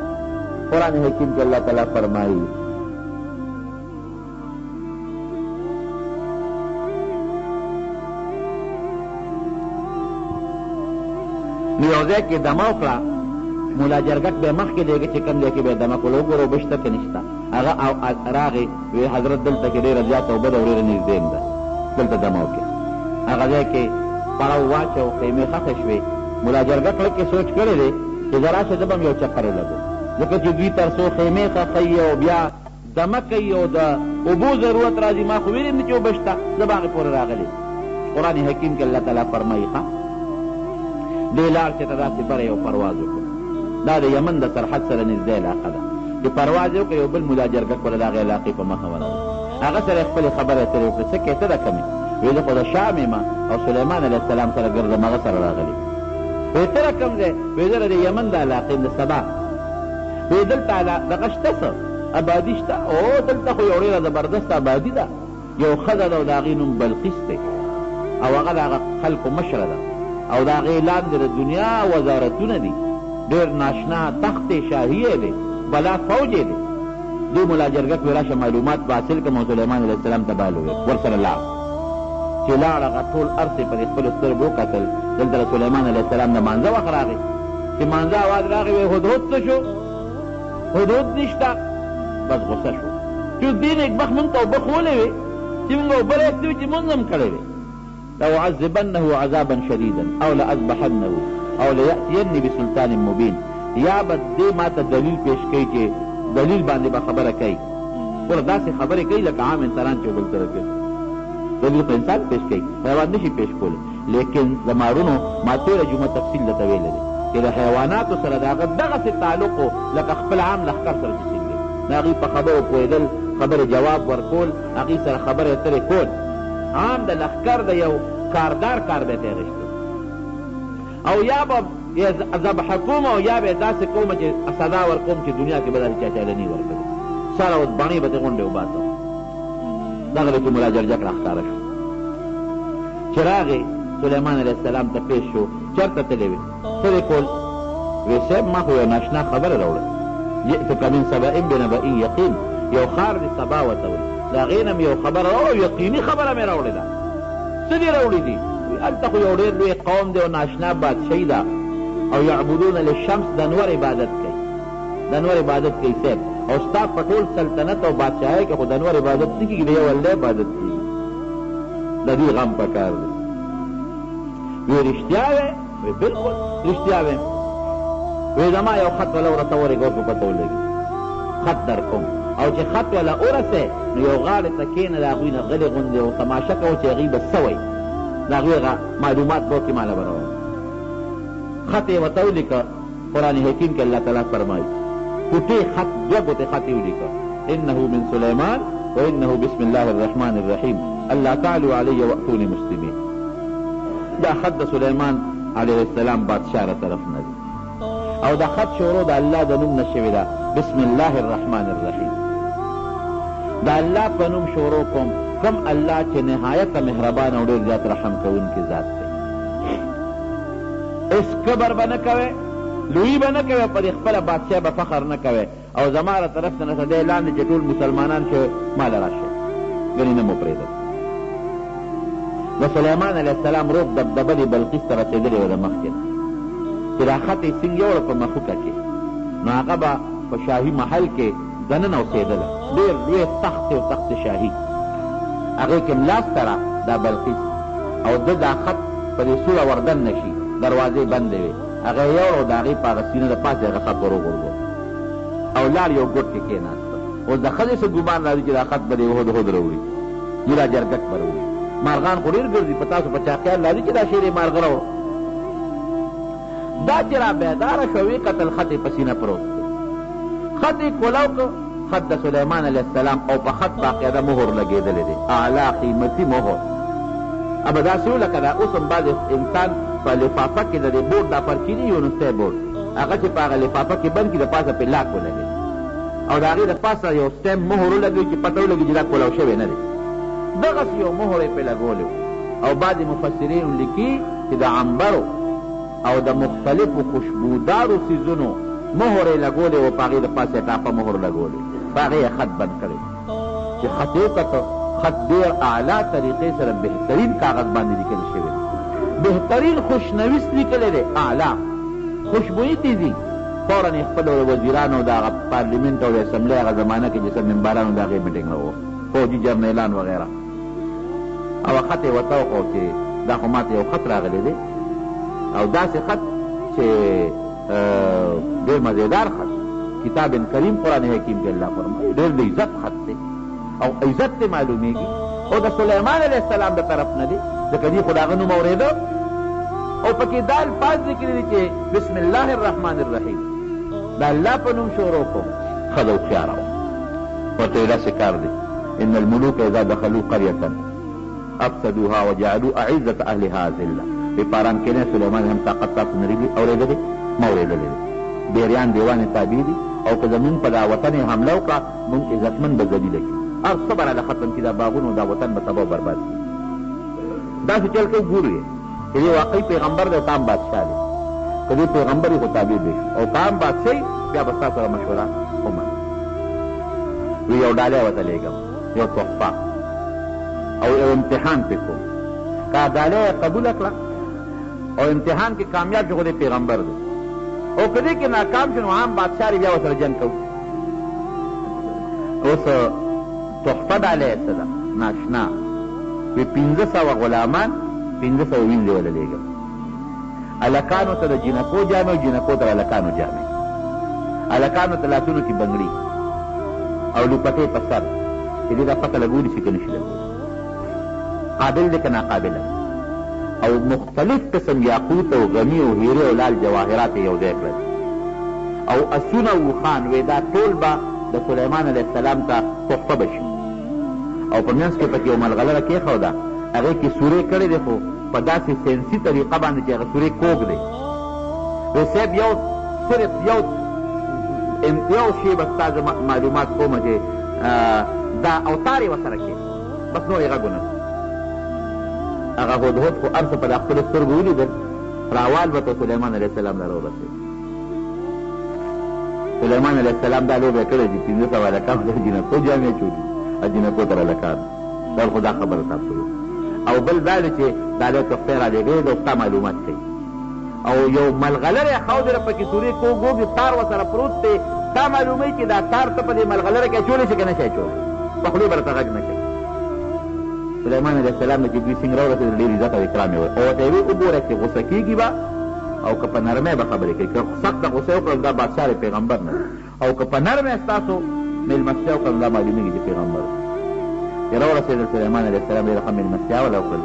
قرآن حکیم کې الله تعالی فرمایي نو یو ځای کې دمه وکړه ملا جرګک به مخکې دیږي چې کوم ځای کې به یې دمه کړو وګوره اوبه شته که نشته هغه راغې وی حضرت دلته کې ډېره زیاته اوبه ده او ډېره نږدې م ده دلته دمه وکړې هغه ځای کې پړاو واچو خیمې ښخې شوې ملا جرګک لږ کې سوچ کړی دی چې زه راشه زه به هم یو چکر ولګو ځکه چې دوی تر څو خیمې ښخوي او بیا دمه کوي او د اوبو ضرورت راځي ما خو ویلې نه چې اوبه شته زه به هغې پورې راغلی قرآن حکیم کې الله تعالی فرمایي ښه دې لار چې ته داسې بره یو پرواز وکړو دا د یمن د سرحد سره نږدې علاقه ده چې پرواز یې وکړ یو بل ملا جرګک وله د هغې علاقې په مخه ورغی هغه سره یې خپلې خبرې اترې وکړې څه کې ته د کمې ویې زه خو د شام یم او سلیمان علیه السلام سره ګرځم هغه سره راغلی ویې ته را کوم ځای ویې زه د یمن د علاقې د سبا ویې دلته دغه شته څه آبادي شته او دلته خو یو ډېره زبردست آبادي ده یو ښځه ده او د هغې نوم بلقیس دی او هغه د هغه خلکو مشره ده او د هغې لاندې د دنیا وزارتونه دي ډېر ناشنا تخت شاهي دی بلا فوج دی دوی ملا جرګک ویې راشه معلومات به حاصل کړم او سلیمان علیه السلام ته بال وویل ورسره لاړ چې لاړ هغه ټول هر څه پر خپلو سترګو وکتل دلته د سلیمان علیه السلام د مانځه وخت راغی چې مانځه اواز راغی وی هدهد څه شو هدهد نشته بس غصه شو چې دې نېکبخت مونږ ته اوبه ښولې وې چې مونږ اوبه رایستې وې چې مونږ هم کړی وې لأعذبنه عذابا شديدا او لأذبحنه او ليأتيني بسلطان مبين یا به دې ما ته دلیل پیش کوي چې دلیل باندې به خبره کوي ګوره داسې خبرې کوي لکه عام انسانان چې بل سره کوي دلیل خو انسان پیش کوي حیوان نشي پیش کولی لیکن د مارونو ما تېره جمعه تفصیل درته ویلی دی چې د حیواناتو سره د هغه دغسې تعلق و لکه خپل عام لښکر سره چې څنګه د هغوی په خبرو پوهېدل خبرې جواب ورکول هغوی سره خبرې اترې کول عام د لښکر د یو کاردار کار به یې اخېسته او یا به ذبح کوم او یا به داسې کوم چې سزا ورکوم چې دنیا کې به داسې چا چاله نه ورکوي سره اوس بڼې به ترې غونډې وباسم دغه کې ملا جرجک راښکاره شو چې راغې سلیمان علیه السلام ته پیش شو چېرته تللی وې څه دې کول وی صاحب ما خو یو ناشنا خبره راوړه جئتک من سبأ بنبأ یقین یو ښار د سبا ورته وایي د هغې نه مې یو خبره راوړه یقیني خبره مې راوړې ده څه دې راوړي دي هلته خو یو ډېر لوی قوم دی او ناشنا بادشاهي ده او یعبدون للشمس د انور عبادت کوي د انور عبادت کوي صاحب او ستا په ټول سلطنت او بادشاهۍ کې خو د انور عبادت نه کېږي د یو الله عبادت کېږي د دې غم په کار دی وی رښتیا وې وی بلکل رښتیا وې وی زما یو خط وله ورته ورېږه اوس به پته ولګي خط در کوم او چې خط وله ورسې نو یو غاړې ته کښېنه د هغوی نه غلې غوندې او تماشه کوه چې هغوی به څه وایي د هغوی هغه معلومات به وکړي ماله به راوایي خط یې ورته ولیکه قرآن حکیم کې الله تعالی فرمایي کوټې خط دوه ګوتې خط یې ولیکه انه من سلیمان وانه بسم الله الرحمن الرحیم الله تعالوا علی واتوني مسلمین دا خط د سلیمان علیه السلام بادشاه را طرف نه دی او دا خط شروع د الله د نوم نه شوې ده بسم الله الرحمن الرحیم د الله په نوم شروع کوم کوم الله چې نهایت مهربان او ډېر زیات رحم کوونکی ذات دی اس کبر به نه کوې لویي به نه کوې په دې خپله بادشاه به فخر نه کوې او زما له طرف څخه نه دی لاندې چې ټول مسلمانان چې ماله راشئ ګنې نه مو پرېږدم د سلیمان علیه السلام روب دبدبه د بلقیس ته رسېدلې وه د مخکې نه چې دا خط یې څنګ یوړه په مخوکه کې نو هغه به په شاهي محل کې دننه اوسېدله ډېر لوی تخت او تخت شاهي هغې کې ملاس سره دا بلقیس او ده دا خط په دې سوړه وردن نه شي دروازې بندې وې هغه یې یوړه او د هغې په هغه سینه د پاسې هغه خط ور وغورځو او لاړ یو ګوټ کې کېناسته اوس د ښځې څه ګمان راځي چې دا خط به دې هدهد راوړي ملا جرګک به راوړي مارغان خو ډېر ګرځي په تاسو په چا خیال راځي چې دا شعر یې مارغه راوړه دا چې را بیداره شوه ویې کتل خط یې په سینه پروت دی خط یې کولاو که خط د سلیمان علیه السلام او په خط باقاعده مهر لګېدلی دی اعلی قیمتي مهر ابه داسې و لکه دا اوس هم بعض انسان په لفافه کې د دې بورډ دا پرچیني یونستی بورډ هغه چې په هغه لفافه کې بند کړي د پاسه پرې لاک ولګوي او د هغې د پاسه یو سټیم مهر ولګوي چې پته ولګي چې دا کولاو شوی نه دی دغسې یو مهر یې پرې لګولی او بعضې مفسرین لیکي چې د عنبرو او د مختلفو خوشبودارو څیزونو مهر یې لګولی و په هغې د پاسه یې ټاپه مهر لګولی په هغې یې خط بند کړی چې خط یې وکته خط ډېر اعلی طریقې سره بهترین کاغذ باندې لیکل شوی بهترین خوشنویس لیکلی دی اعلی خوشبویي تیزي فورا یې خپلو وزیرانو د هغه پارلیمنټ او د اسمبلۍ هغه زمانه کې چې څه ممبرانو د هغې میټینګ راووست فوجي جرنیلان وغیره او خط یې ورته وکړو چې دا خو ماته یو خط راغلی دی او داسې خط چې ډېر مزېدار خط کتاب کریم قرآن حکیم کې الله فرمایي ډېر د عزت خط دی او عزت ته معلومیږي او د سلیمان علیه السلام د طرف نه دی ځکه دې خو د هغه نوم اورېده او پکې دا الفاظ ذکر دي چې بسم الله الرحمن الرحیم د الله په نوم شروع کوم ښځه هوښیاره وه ورته یې داسې کار دی ان الملوک اذا دخلوا قرية افسدوها وجعلوا اعزة اهلها ذله په پاران کې نه سلیمان هم طاقت تاسو نه لري اورېدلی ما اورېدلی دی ډېریان دیوانې تابع دي او که زمونږ په دا وطن یې حمله وکړه مونږ عزتمند به ذلیله کړي هر څه به راله ختم کړي دا باغونه دا وطن به تباه برباد کړي داسې چل کوي ګورو یې چې دې واقعي پیغمبر دی او تام بادشاه دی که دې پیغمبر یې خو تابع دی او تام بادشاه یې بیا به ستا سره مشوره ومنه وی یو ډالۍ ورته لېږم یو تحفه او یو امتحان پې کوم که ډالۍ یې قبوله کړه او امتحان کې کامیاب شي خو دې پیغمبر دی او که دې کې ناکام شو نو عام بادشاه بیا ورسره جنګ کوو اوس تحفه ډالۍ څه ده ناشنا وی 1500 غلامان 1500 وینځې وله لېږم هلکانو ته د جنکو جامې او جنکو ته هلکانو جامې هلکانو ته لاسونو کې بنګړي او لوپټې په سر چې دې دا پته لګولي شي که نه شي لګولي قابل دی که ناقابله او مختلف قسم یاقوت او غمی او هیرې او لال جواهرات یې یو ځای کړل او اسونه او اوښان وی دا ټول به د سلیمان علیه السلام ته تحفه به شي او په منځ کې پکې یو ملغلره کېښوده هغې کې سورې کړې دی خو په داسې سینسي طریقه باندې چې هغه سورې کوږ دی وی صاحب یو صرف یو شی به ستا زه معلومات کومه چې دا اوتار یې ورسره کې بس نور یې غږونه هغه هدهد خو هر څه په د خپلو سترګو ولیدل راوال به ته سلیمان علیه السلام ته راورسېد سلیمان علیه السلام دا لوبه کړې چې 1500 هلکانو ته جنکو جامې چولي جنکو ته هلکانو دا خو دا خبره تاسو او بل دا دی چې دا له تحفې رالېږلې ده او ستا معلومات کوي او یو ملغلره یې ښودله پکې سورې کوږ تار ورسره پروت دی تا معلوموي چې دا تار ته په دې ملغلره کې اچولی شي که نه شي اچولی په خولې به راته غږ نه کوي سلیمان علیه السلام نه چې دوی څنګه راورسېدل ډېر عزت او اکرام یې او ورته یې ویل وګوره چې غوسه کېږي به او که په نرمۍ به خبرې کوي که سخته غوسه یې وکړل دا بادشاه دی پیغمبر نه او که په نرمۍ ستاسو مېلمستیا وکړل دا معلومېږي چې پیغمبر دی راورسېدل سلیمان علیه السلام ډېره ښه مېلمستیا وله وکړل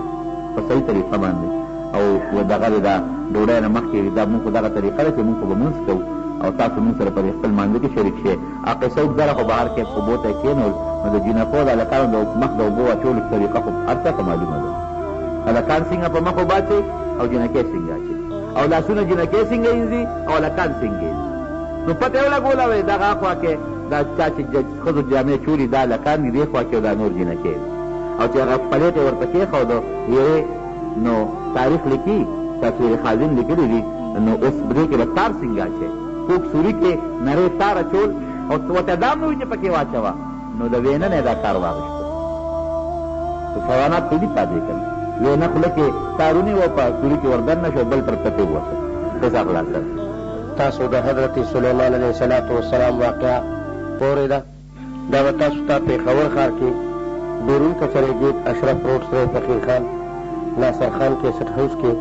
په صحیح طریقه باندې او دغه د ډوډۍ نه مخکې دا مونږ خو دغه طریقه ده چې مونږ خو به مونځ کوو او تاسو مونږ سره په دې خپل مانځه کې شریک شئ هغه قصه اوږده خو بهر کې اوبو ته یې کېنول نو د جینکو د هلکانو د مخ د اوبو اچولو طریقه خو هر چا ته معلومه ده هلکان څنګه په مخ اوبه اچوي او جینکې څنګه اچوي او لاسونه جینکې څنګه وینځي او هلکان څنګه وینځي نو پته یې ولګوله وایي دغه خوا کې دا چا چې ښځو جامې چولي دا هلکان دي دې خوا کې او دا نور جینکې او چې هغه پلیټ یې ورته کېښودو هیرې نو تاریخ لیکي تصویر خازن لیکلی دي نو اوس دې کې به تار څنګه اچوي کوک سوري کې نرۍ تار اچول او ورته دا هم نه وي چې پکې واچوه نو د وینه نه یې دا کار واخیسته حیوانات پرې دي تابع کړل وینه خوله کې تارونه و په سوري کې وردن نه شو بل تر پتې ووته قصه خلاصه تاسو د حضرت سلیمان علیه السلام واقعه واورېده دا به تاسو ته پېښور ښار کې بیرون کچرې گیټ اشرف روډ سره فقیر خان ناصر خان کیسټ هاوس کې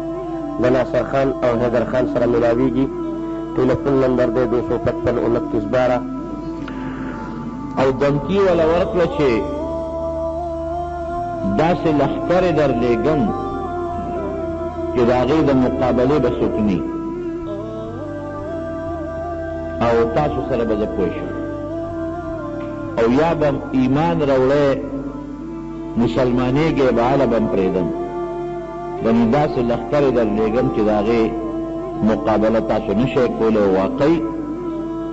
د ناصر خان او حیدر خان سره ملاویږي ټلیفون نمبر دی 255 او دمکی والا ورکړه چې داسې لښکرې درلېږم چې د هغې د مقابلې به څوک ني او تاسو سره به زه پوه شم او یا به ایمان راوړی مسلمانېږې به هله به م پرېږدم یعنې داسې لښکرې درلېږم چې د هغې مقابله تاسو نشئ کولی او واقعي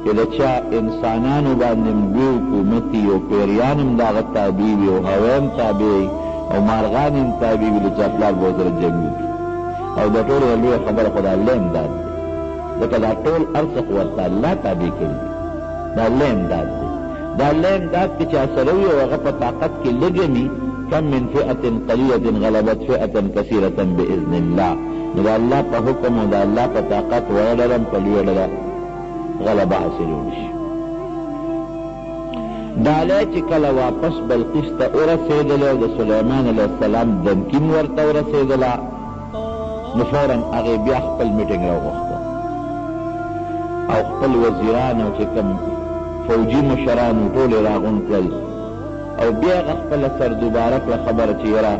چې د چا انسانانو باندې دوی حکومتي او پیریان هم د هغه تابع وي او هوا هم تابع وي او مارغان هم تابع وي د چا پلار به ورسره جنګ وکړي او د ټولو یوه لویه خبره خو د الله امداد دی ځکه دا ټول هر څه خو ورته الله تابع کړي دي د الله امداد دی د الله امداد کې چا سره وي او هغه په طاقت کې لږه وي کم من فئة قلیلة غلبت فئة کثیرة بإذن الله نو د الله په حکم او د الله په طاقت وړه ډله په لویه ډله غلبه حاصلولی شي ډالۍ چې کله واپس بلقیس ته ورسېدله او د سلیمان علیه السلام دمکین ورته ورسېدله نو فورا هغې بیا خپل میټینګ راوغوښته او خپل وزیران او چې کوم فوجي مشران ټول یې راغونډ کړل او بیا هغه خپله سردوباره کړه خبره چې یاره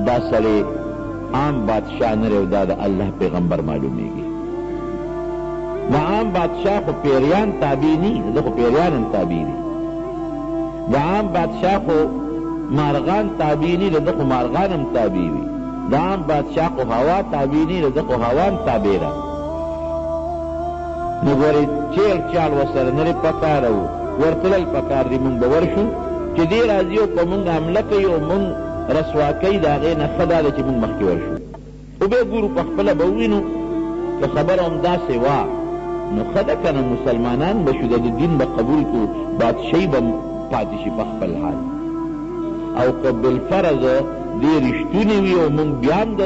دا سړی عام بادشاه نه دی او دا د الله پیغمبر معلومیږي د عام بادشاه خو پیریان تابع نی، ده خو پیریان هم تابع دي. د عام بادشاه خو مارغان تابع نی، ده خو مارغان هم تابع وي. د عام بادشاه خو هوا تابع نی، ده خو هوا هم تابع ده. نو ګورې چیل چال ورسره نرې پکاره و، ورتلل پکار دي. مونږ به ورشو چې دې راځي او په مونږ حمله کوي او مونږ رسوا کوي، د هغې نه ښه دا ده چې مونږ مخکې ورشو. او بیا ګورو په خپله به ووینو که خبره همداسې وه نو ښه ده که نه، مسلمانان به شو، د دین به قبول کړو، بادشاهي به پاتې شي په خپل حال. او که بالفرض دې رښتونې وي او مونږ بیا هم د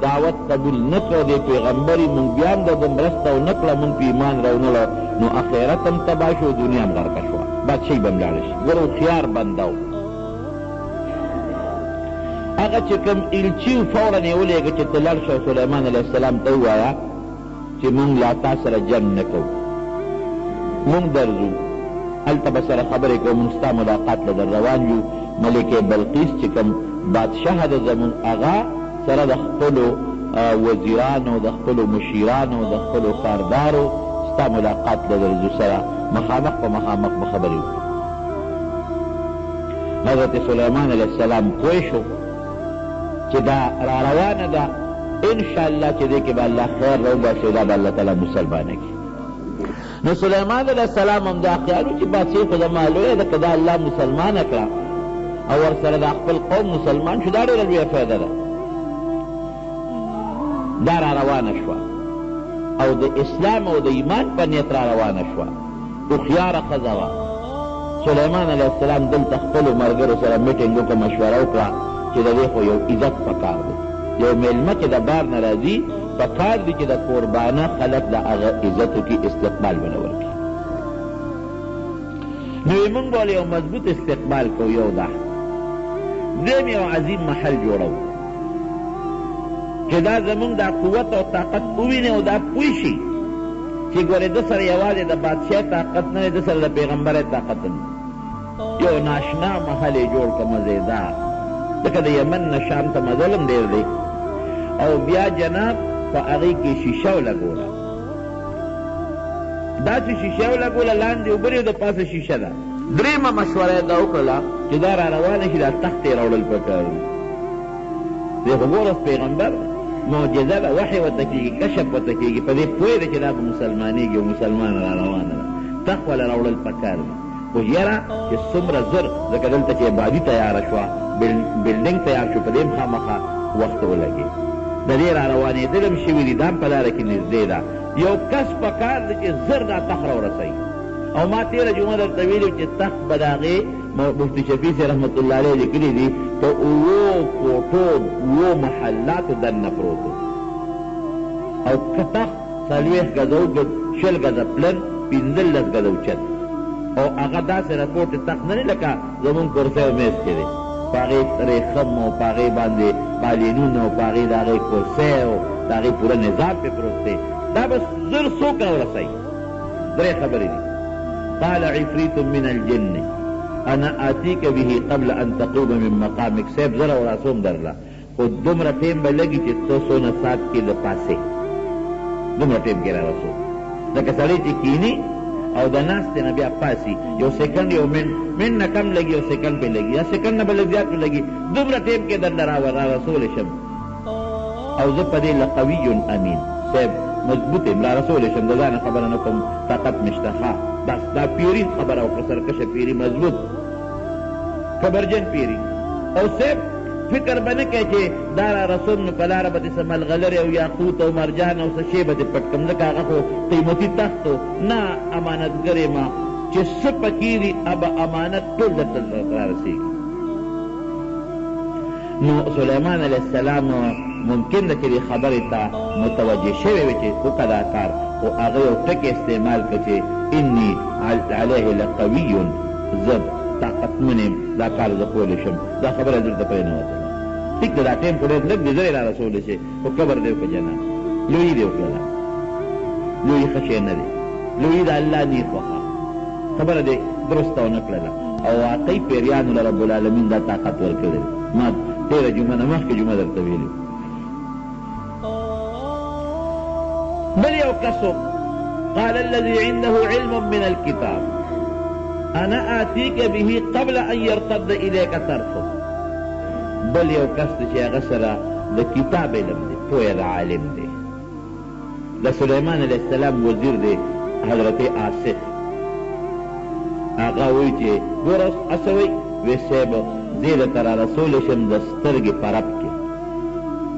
دعوت قبول نه کړه، د پیغمبري مونږ بیا هم د مرسته ونه کړه، مونږ په ایمان راونه نو اخرت هم تباه شو، دنیا هم غرقه شوه، بادشاهي به هم لاړه شي. ګوره هوښیار بنده و. هغه چې کوم الچي و فورا یې ولېږه چې ته لاړ شه سلیمان علیه السلام ته ووایه چې مونږ لا تا سره جنګ نه کوو، مونږ درځو، هلته به سره خبرې کوو، مونږ ستا ملاقات له در روان یو. ملکې بلقیس چې کوم بادشاه ده زمونږ هغه سره د خپلو وزیرانو، د خپلو مشیرانو، د خپلو کاردارو ستا ملاقات له درځو، سره مخامخ په مخامخ به خبرې وکړو. حضرت سلیمان علیه السلام پوه شو چې دا را روانه ده، انشاءالله چې دې کې به الله خیر راوباسي، دا به الله تعالی مسلمانه کړي. نو سلیمان علیه السلام هم دا خیال و چې بادشاهي خو زما لویه ده، که دا الله مسلمانه کړه او ورسره دا خپل قوم مسلمان شو، دا ډېره لویه فایده ده. دا را روانه شوه او د اسلام او د ایمان په نیت را روانه شوه. هوښیاره ښځه وه. سلیمان علیه السلام دلته خپلو ملګرو سره میټینګ وکړه، مشوره وکړه چې د دې خو یو عزت پکار دی. یو میلمه چې د بار نه راځي پکار دي چې د قربانه خلک د هغه عزتو کې استقبال ونه ورکړي. نو یې موږ به یو مضبوط استقبال کوو. یو دا دویم یو عظیم محل جوړو چې دا زمونږ دا قوت او طاقت وویني او دا پوه شي چې ګورې ده سره یوازې د بادشاه طاقت نه دی، ده سره د پیغمبر طاقت نه. یو ناشنا محل یې جوړ کړه مزېدار، ځکه د یمن نه شام ته مزل هم ډېر دی. او بیا جناب په هغې کې شیشه ولګوله، داسې شیشه ولګوله، لاندې اوبه دي او د پاسه شیشه ده. درېیمه مشوره یې دا وکړله چې دا را روانه شي، دا تخت یې راوړل پکار دي. دی خو ګوره پیغمبر معجزه ده، وحی ورته کېږي، کشف ورته کېږي، په دې پوه دی چې دا به مسلمانېږي او مسلمانه را روانه ده، تخت وله راوړل پکار دي. خو یاره چې څومره زر، ځکه دلته چې ابادي تیاره شوه، بلډینګ تیار شو، په دې هم خامخا وخت ولګېد. د دې را روانېدل هم شوي دي، دا هم په لاره کې نږدې ده. یو کس پکار دی چې زر دا تخت راورسوي. او ما تېره جمعه درته ویلي چې تخت به د هغې مفتي شفیع صاحب رحمت الله علیه لیکلي دي په 7 کوټو 7 محلاتو دننه پروت و. او که تخت 40 ګزه اوږد، 20 ګزه پلن، 15 ګزه اوچت، او هغه داسې راپورټې تخت نه دی لکه زمونږ کرسی او میز کې دی، په هغې ریخم او په هغې باندې قالینونه او په هغې د هغې کرسی او د هغې پوره نظام پې پروت دی. دا به زر څوک راورسوي. 3 خبرې دي. قال عفریت من الجن انا آتیک به قبل ان تقوم من مقامک. صاحب زر او راسوم درله، خو دومره ټیم به لګي چې ته څونه ساعت کې د پاسې دومره ټیم کې را رسو. لکه سړی چې کیني او د ناستې نه بیا پاسي، یو سیکنډ یو منټ نه کم لګي، یو سیکنډ پې لګي، یا سیکنډ نه به لږ زیات لګي، دومره ټیم کې درله را رسولی شم. او زه په دې لقوي امین، صاحب مضبوط یم، را رسولی شم، د ځانه خبره نه کوم، طاقت مشته. ښه بس دا پیوري خبره وکړه، سرکشه پیري، مضبوط کبرجن پیري. او صاحب فکر به نه کوي چې دا را رسوم نو په لاره به دې څه ملغلرې او یاقوت او مرجان او څه شی به دې پټ کړم، ځکه هغه خو قیمتي تخت و. نه امانتګر یم، چې څه پکې دي هغه امانت ټول درته را رسېږي. نو سلیمان علیه السلام ممکن ده چې دې خبرې ته متوجه شوی وي چې وکړه دا کار، خو هغه یو ټکي استعمال کړه چې انی علیه لقوي، زه طاقتمن یم، دا کار زه کولی شم. دا خبره درته پرې نه وتله. ټیک ده، دا ټیم خو ډېر لږ دی، زر یې را رسولی شي، خو قبر دی وکړه جناب، لویي دی وکړله، لویي ښه شی نه دی، لویي د الله نیک وخه خبره دی درسته ونه کړله. او واقعي پیریانو له رب العالمین دا طاقت ورکړی. ما تېره جمعه نه مخکې جمعه درته ویلي. بل یو کس و قال الذي عنده علم من الكتاب انا آتيك به قبل ان يرتد اليك طرفك. بل یو کس چې هغه سره د کتاب علم دی، پوهه د عالم دی. د سلیمان علیه السلام وزیر دی حضرت آصف. هغه وایي چې ګوره هسه وایي وی صاحب زه درته را رسولی شم د سترګې په رب کې.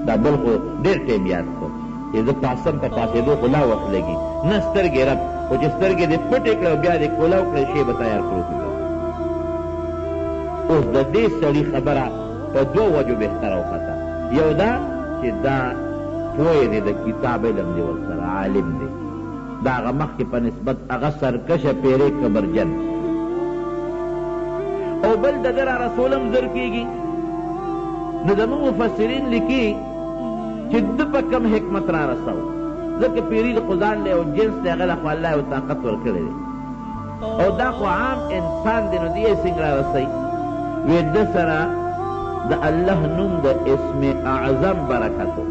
دا بل خو ډېر ټایم یاد کړو چې زه پاسم په پاسېدو خو لا وخت لګي، نه سترګې رب، خو چې سترګې دې پټې کړه او بیا دې کولاو کړه شی به تیار کړو. اوس د دې سړي خبره په دوه وجو بهتره وخته. یو دا چې دا پوه دی، د کتاب علم دی، ورسره عالم دی، د هغه مخکې په نسبت هغه سرکشه پیرې کبرجن. او بل د ده را رسول هم زر کېږي. نو زموږ مفسرین لیکي چې ده په کم حکمت را رسو، ځکه پیري د خدان دی او جنس دی، هغه له خو الله یو طاقت ورکړی دی. او دا خو عام انسان دی، نو دی یې څنګه را رسوي؟ وی ده سره د الله نوم د اسم اعظم برکتو،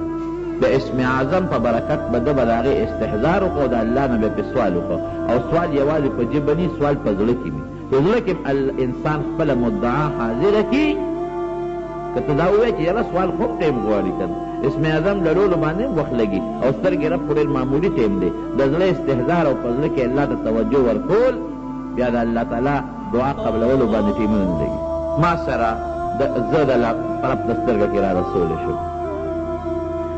د اسم اعظم په برکت به ده به د هغې استحضار وکړو، د الله نه به پې سوال وکړو. او سوال یوازې په ژبه ني، سوال په زړه کې وي. چې زړه کې انسان خپله مدعا حاضره کړي، که ته دا ووایې چې یاره سوال خوب ټایم غواړي که اسم اعظم لرلو باندې هم وخت لګي، او سترګې رب خو ډېر معمولي ټایم دی. د زړه استحضار او په زړه کې الله ته توجه ورکول، بیا د الله تعالی دعا قبلولو باندې ټایمونه نه لګي. ما سره زه د رب د سترګه کې را رسولی شو.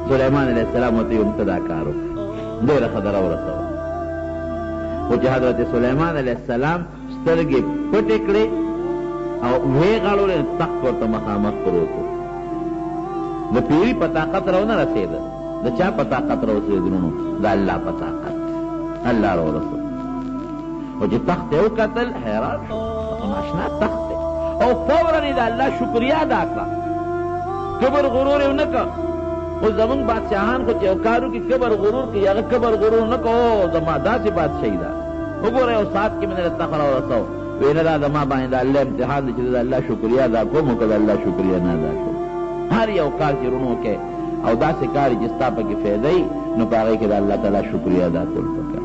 سلیمان علیه السلام ورته یې هم ته دا کار وکړه، ډېره خبره ورسوه. خو چې حضرت سلیمان علیه السلام سترګې پټې کړې او ویې غاړولې، تخت ورته مخامخ پروت و. د پیري په طاقت راونه رسېده، د چا په طاقت راورسېده؟ نو د الله په طاقت الله راورسېد. او چې تخت یې وکتل حیران شو، ناشنا تخت دی. او فوراً یې د الله شکریا ادا کړه، کبر غرور یې ونه کړه. خو زمونږ بادشاهان خو چې یو کار وکړي کبر غرور کوي، هغه کبر غرور نه کړه. او زما داسې بادشاهي ده، وګوره یو ساعت کې مې د تخت راورسو. وی نه دا زما باندې د الله امتحان دی چې د الله شکریا ادا کوم، او که د الله شکریا نه ادا کوم. هر یو کار چې رونو کې او داسې کار چې ستا پکې فایده وي، نو په هغې کې د الله تعالی شکریا ادا کول پکار.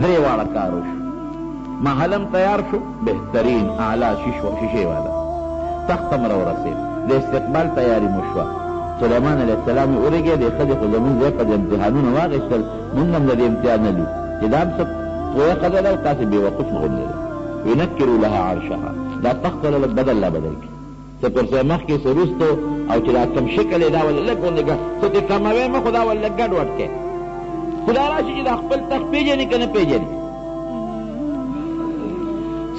درې واړه کار وشو. محلم تیار شو، بهترین اعلی شیشې والا. تخت هم راورسېد، د استقبال تیاري مو شوه. سلیمان علیه السلام یې ورېږې، د ښځې خو زمونږ ځای په امتحانونه واخېستل، مونږ هم د دې امتحان نه لو چې دا هم څه پوهه ښځه ده او تاسې بېوقوف غوندې ده. ونکرو لها عرشها، دا تخت وله لږ بدل لا بدل کړي، څه تر څه مخکې څه وروستو، او چې دا کم شکل یې دا ولې لږ غوندې څه ترې کموې مه، خو دا ولې لږ ګډ وډ کړې. خو دا راشي چې دا خپل تخت پېژني که نه پېژني.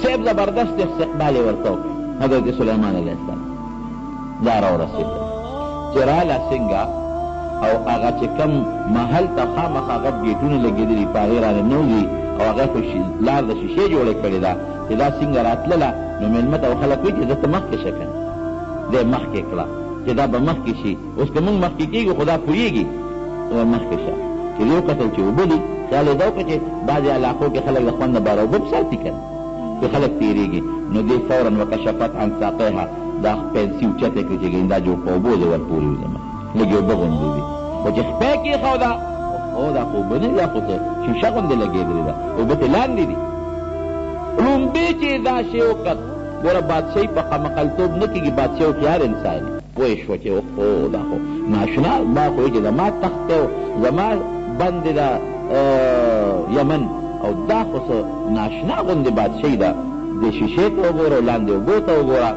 صاحب زبردست استقبال یې ورته وکړ حضرت سلیمان علیه السلام. دا راورسېده چې راله څنګه، او هغه چې کم محل ته خامخا هغه ګېټونه لګېدلي، په هغې راننوځي، او هغه خو لار د شیشې جوړه کړې ده چې دا څنګه راتلله. نو مېلمه ته خلک وایي چې زه ته مخکې شه که نه، دی مخکې کړه چې دا به مخکې شي. اوس که مونږ مخکې کېږو خو دا پوهېږي، مخکې شه. چې یو کتل چې اوبه دي، خیال یې دا وکړه چې بعضې علاقو کې خلک د خوند لپاره اوبه په ساتي که نه، چې خلک تېرېږي. نو دې فوراً وکشفت عن ساقیها، دا پنسي اوچته کړي چې ګیندا جو په اوبو دې ورپورې وي، زما لږې اوبه غوندې وي. خو چې خپې کېښوده، او دا خو اوبه نه دي، دا خو شیشه غوندې لګېدلې ده، اوبه ترې لاندې دي. لومبې چې دا شی وکړ، ګوره بادشاهي په قمقلتوب نه کېږي، بادشاه هوښیار انسان وي. پوه شوه چې اوهو دا خو ناشنا، ما خو چې زما تخت دی، زما بند ده یمن، او دا خو څه ناشنا غوندې بادشاهي ده. د شیشې ته وګوره، لاندې اوبو ته وګوره،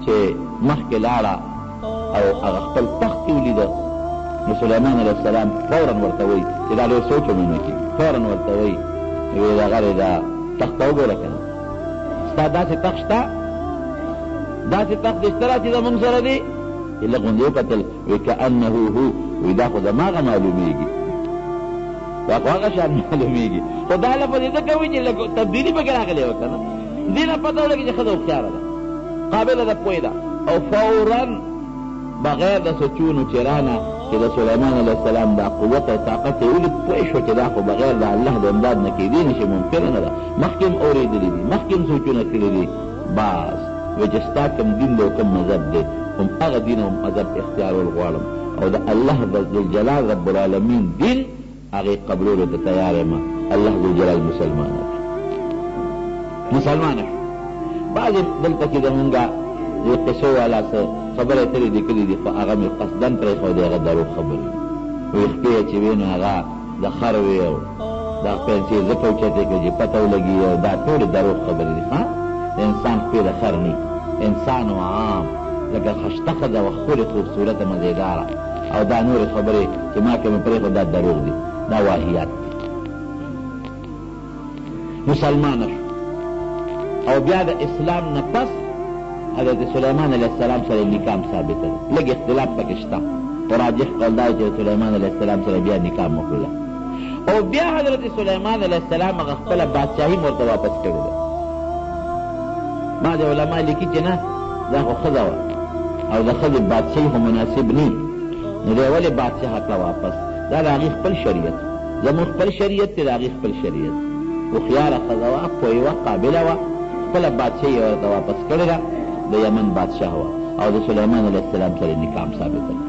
چې مخکې لاړه او هغه خپل تخت یې ولیده. نو سلیمان علیه السلام فوراً ورته وایي چې دا ډېر سوچ هم نه کېږي. فوراً ورته وایي وی دغه دا تخت ته وګوره که نه، ستا داسې تخت شته، داسې تخت دې شته را چې زمونږ سره دی؟ چې لږ غوندې وکتل، وی کانه هو، وی دا خو زماغه معلومېږي، دا خو هغه شان معلومېږي. خو دا لفظ یې ځکه وایي چې لږ تبدیلي پکې راغلی وه که نه، دې نه پته ولګي چې ښځه هوښیاره ده، قابله ده، پوه ده. او فوراً بغیر د سوچونو چې رانه چې د سلیمان علیه السلام دا قوت او طاقت یې ولید، پوه شو چې دا خو بغیر د الله د امداد نه کېدی نه شي، ممکنه نه ده. مخکې هم اورېدلي دي، مخکې هم سوچونه کړي دي. بس وایي چې ستا کوم دین دی او کوم مذهب دی، هم هغه دین او مذهب اختیارول غواړم. او د الله ذوالجلال رب العالمین دین هغې قبلولو ته تیار یم. الله ذوالجلال مسلمانه شو. بعضې دلته کې زمونږ د قصو والا څه خبرې ترې لیکلي دي، خو هغه مې قصدن پرېښودې، هغه دروغ خبرې ویښتې یې چې وې نو هغه د خر وې او دا پنسې ځکه اوچتې کړې چې پته ولګي، او دا ټولې دروغ خبرې دي. د انسان خپې د خر نه، انسان و عام لکه خشته ښځه وه ښکلې خوبصورته مزېداره، او دا نورې خبرې چې ما که مې پرېښود دا دروغ دي، دا واهیات دي. مسلمانه شو او بیا د اسلام نه پس حضرت سلیمان علیه السلام سره نکام ثابته ده. لږ اختلاف پکې شته، خو راجح قول دا چې سلیمان علیه السلام سره بیا نکام وکړله، او بیا حضرت سلیمان علیه السلام هغه خپله بادشاهي ورته واپس کړې ده. بعضې علما لیکي چې نه، دا خو ښځه وه او د ښځې بادشاهي خو مناسب نه، نو دی ولې بادشاه کړه واپس؟ دا د هغې خپل شریعت، زموږ خپل شریعت دی، د هغې خپل شریعت. هوښیاره ښځه وه، پوهې وه، قابله وه، خپله بادشاهي یې ورته واپس کړې ده، د یمن بادشاه وه، او د سلیمان علیه السلام سره نکام ثابته ده.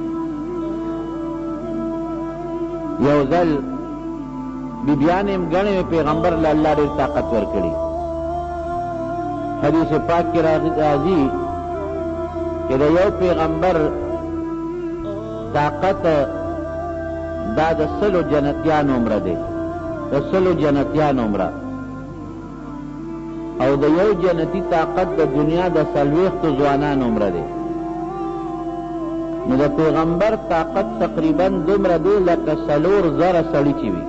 یو ځل بیبیانې هم ګڼې وې، پیغمبر له الله ډېر طاقت ورکړي. حدیث پاک کې راځي چې د یو پیغمبر طاقت دا د 100 جنتیانو عمره دی، د 100 جنتیانو عمره، او د یو جنتی طاقت د دنیا د 40 ځوانانو عمره دی. نو د پیغمبر طاقت تقریبا دومره دی لکه 4,000 سړي چې وي،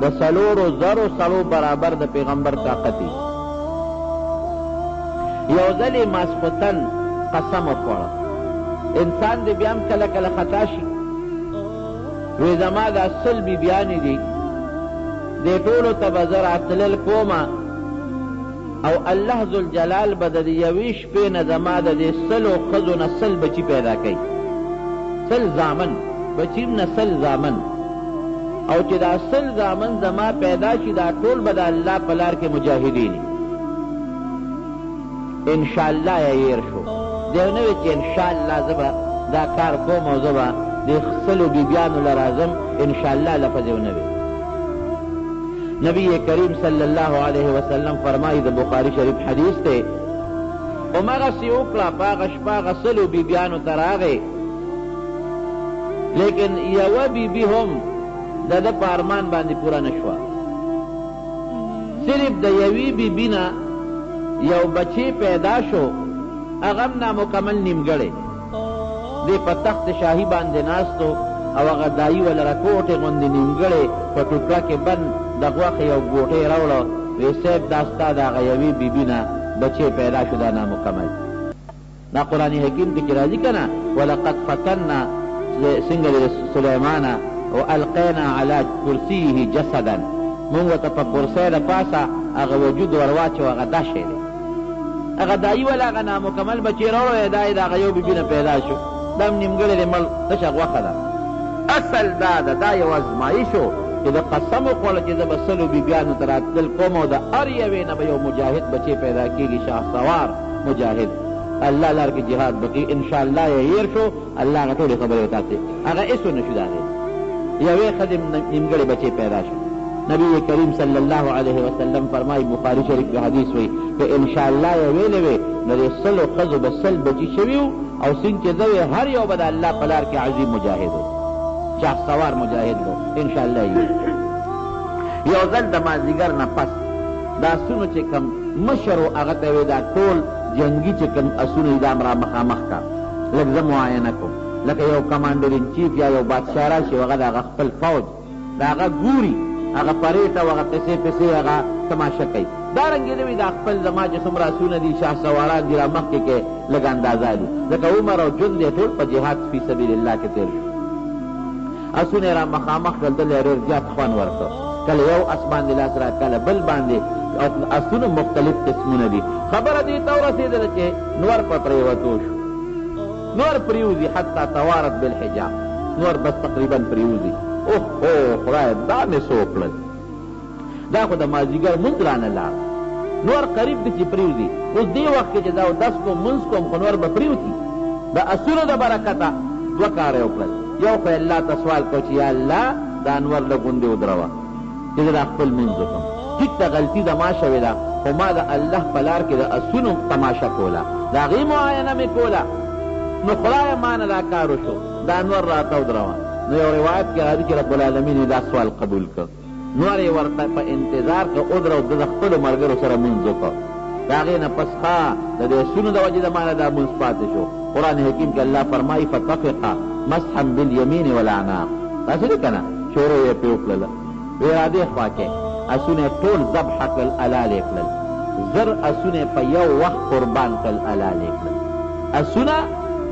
د 4,000 سړو برابر د پیغمبر طاقت دی. یو ځل یې ماسخوتن قسم وخوړه، انسان دې بیا هم کله کله خطا شي، وی زما دا 100 بیبیانې دي، دې ټولو ته به زه راتلل کومه، او الله ذوالجلال به د یوې شپې نه زما د دې 100 ښځو نه 100 بچي پیدا کوي، 100 زامن، بچي نه 100 زامن، او چې دا 100 زامن زما پیدا شي، دا ټول به د الله په لار کې مجاهدین. انشاءالله یې هیر شو، دی نه وی چې انشاءالله زه به دا کار کوم او زه به د 100 بیبیانو له راځم، انشاءالله لفظ یې ونه وی. نبی کریم صلی اللہ علیہ وسلم فرمائی دا بخاری شریف حدیث تے، امغسی اکلا پاغ شپاغ 100 بیبیانو تراغے، لیکن یو بی بی هم دا پارمان باندې پورا نشوا، صرف دا یوی بی بینا یو بچی پیدا شو، اغم نامکمل نیمگڑے دے پا تخت شاہی باندې ناستو، او هغه دایي ولره کوټې غوندې نیمګړې په ټوکړه کې بند د غوښې یو ګوټې راوړه، وی صاحب دا ستا د هغه یوې بیبي نه بچی پیدا شو، دا نامکمل. دا قرآن حکیم کې راځي که نه، ولقد فتنا څنګه د سلیمان او القینا علی کرسیه جسدا، مونږ ورته په کرسۍ د پاسه هغه وجود ورواچو، هغه دا شی دی، هغه دایي وله هغه نامکمل بچی راوړی، دا یې د هغه یو بیبي نه پیدا شو، دا هم نیمګړې دی، مړ تشه غوښه ده. اصل دا یو ازمایښو چې د قسم وخوړه چې زه به 100 بیبیانو ته راتلل کوم، او د هر یوې نه به یو مجاهد بچی پیدا کېږي، شهسوار مجاهد، الله لار کې جهاد بکړي. انشاءالله یې هیر شو، الله هغه ټولې خبرې وتاسې هغه هېڅ ونه شو، د هغې یوې ښځې نیمګړې بچی پیدا شو. نبی کریم صلی الله علیه وسلم فرمایي، بخاري شریف کې حدیث وایي که انشاءالله یې ویلې وې نو د 100 ښځو به 100 بچي شوي وو، او څنګه چې زه وې هر یو به د الله په لار کې عظیم مجاهد و، شهسوار مجاهد و. انشاءالله یو ځل د مازدیګر نه پس دا اسونو چې کوم مشر و هغه ته وې دا ټول جنګي چې کوم اسونه دي دا را مخامخ کا، لږ زه معاینه کوم، لکه یو کمانډر ان چیف یا یو بادشاه راشي، هغه د هغه خپل فوج د هغه ګوري، هغه پریټ او هغه پسې پسې هغه تماشه کوي. دارنګې نه وي دا خپل زما چې څومره اسونه دي شهسواران دي را مخکې کې لږ اندازه دي، ځکه عمر او ژوند یې ټول په جهاد فی سبیل الله کې تېر شو. اسونه یې را مخامخ کړل، دل یې ډېر زیات خوند ورکړ، کله یو اس باندې لاس را کله بل باندې، او اسونه مختلف قسمونه دي. خبره دې ته ورسېدله چې نور په پرېوتو شو، نور پریوزي حتی توارت بالحجاب، نور بس تقریبا پریوزي. اوه خدای دا مې څه وکړل، دا خو د مازدیګر مونځ رانه لاړ، نور قریب دی چې پریوزي. اوس دې وخت کې چې دا اودس کوم مونځ کوم خو نور به پریوزي، د اسونو د برکته دوه کاره وکړل. یو خو الله ته سوال کو چې یا الله د انور له غوندې ودروه چې زه دا خپل لمونځ وکړم. ټیک ته غلطي زما شوې ده، خو ما د الله په لار کې د اسونو تماشه کوله، د هغې معاینه مې کوله، نو خدایه ما نه دا کار وشو، د انور راته ودروه. نو یو روایت کې راځي چې رب العالمین یې دا سوال قبول کړ. نور یې ورته په انتظار که ودرو، د خپلو ملګرو سره مونځ وکړ. د هغې نه پس د دې اسونو د وجې د ما نه دا مونځ پاتې شو. قرآن حکیم کې الله فرمایي فتفقه مسحا بالیمین والاعناق. داسې دی که نه؟ شروع یې پرې وکړله، وی را دې خوا کې اسونه ټول ذبحه کړل، حلال یې کړل. زر اسونه په یو وخت قربان کړل، حلال یې کړل. اسونه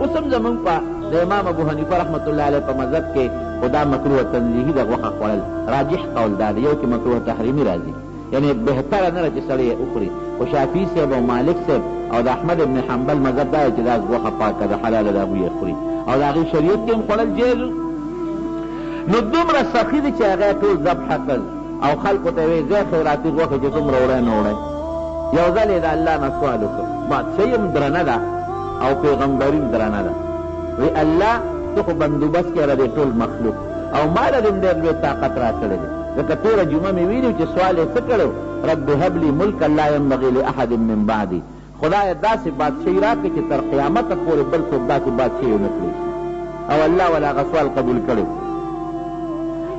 اوس هم زمونږ په د امام ابو حنیفه رحمت الله علیه په مذهب کې خدا مکروه تنزیهي د غوښه خوړل راجح قول دا دی، یو کې مکروه تحریمي راځي، یعنی بهتره نه ده چې سړی یې وخوري. خو شافعي صاحب او مالک صاحب او د احمد ابن حنبل مذهب دا دی چې دا غوښه پاکه ده، حلاله ده، هغوی یې خوري او د هغې شریعت کې هم خوړل جایز. نو دومره سخي دي چې هغه ټول ذبحه کړل او خلکو ته وایي ځای خیراتي غوښه چې څومره وړی نه وړی. یو ځل یې د الله نه سوال وکړ، بادشاهي هم درنه ده او پیغمبري هم درنه ده. وی الله ته خو بندوبست کړی دی ټول مخلوق او ما له دې ډېر لوی طاقت را کړی دی. ځکه تېره جمعه مې ویلي چې سوال یې څه کړی، رب هب لي ملکا لا ينبغي لاحد من بعدي. خدایه داسې بادشاهي راکړي چې تر قیامته پورې بل څوک داسې بادشاهي ونه کړي. او الله ولا هغه سوال قبول کړی.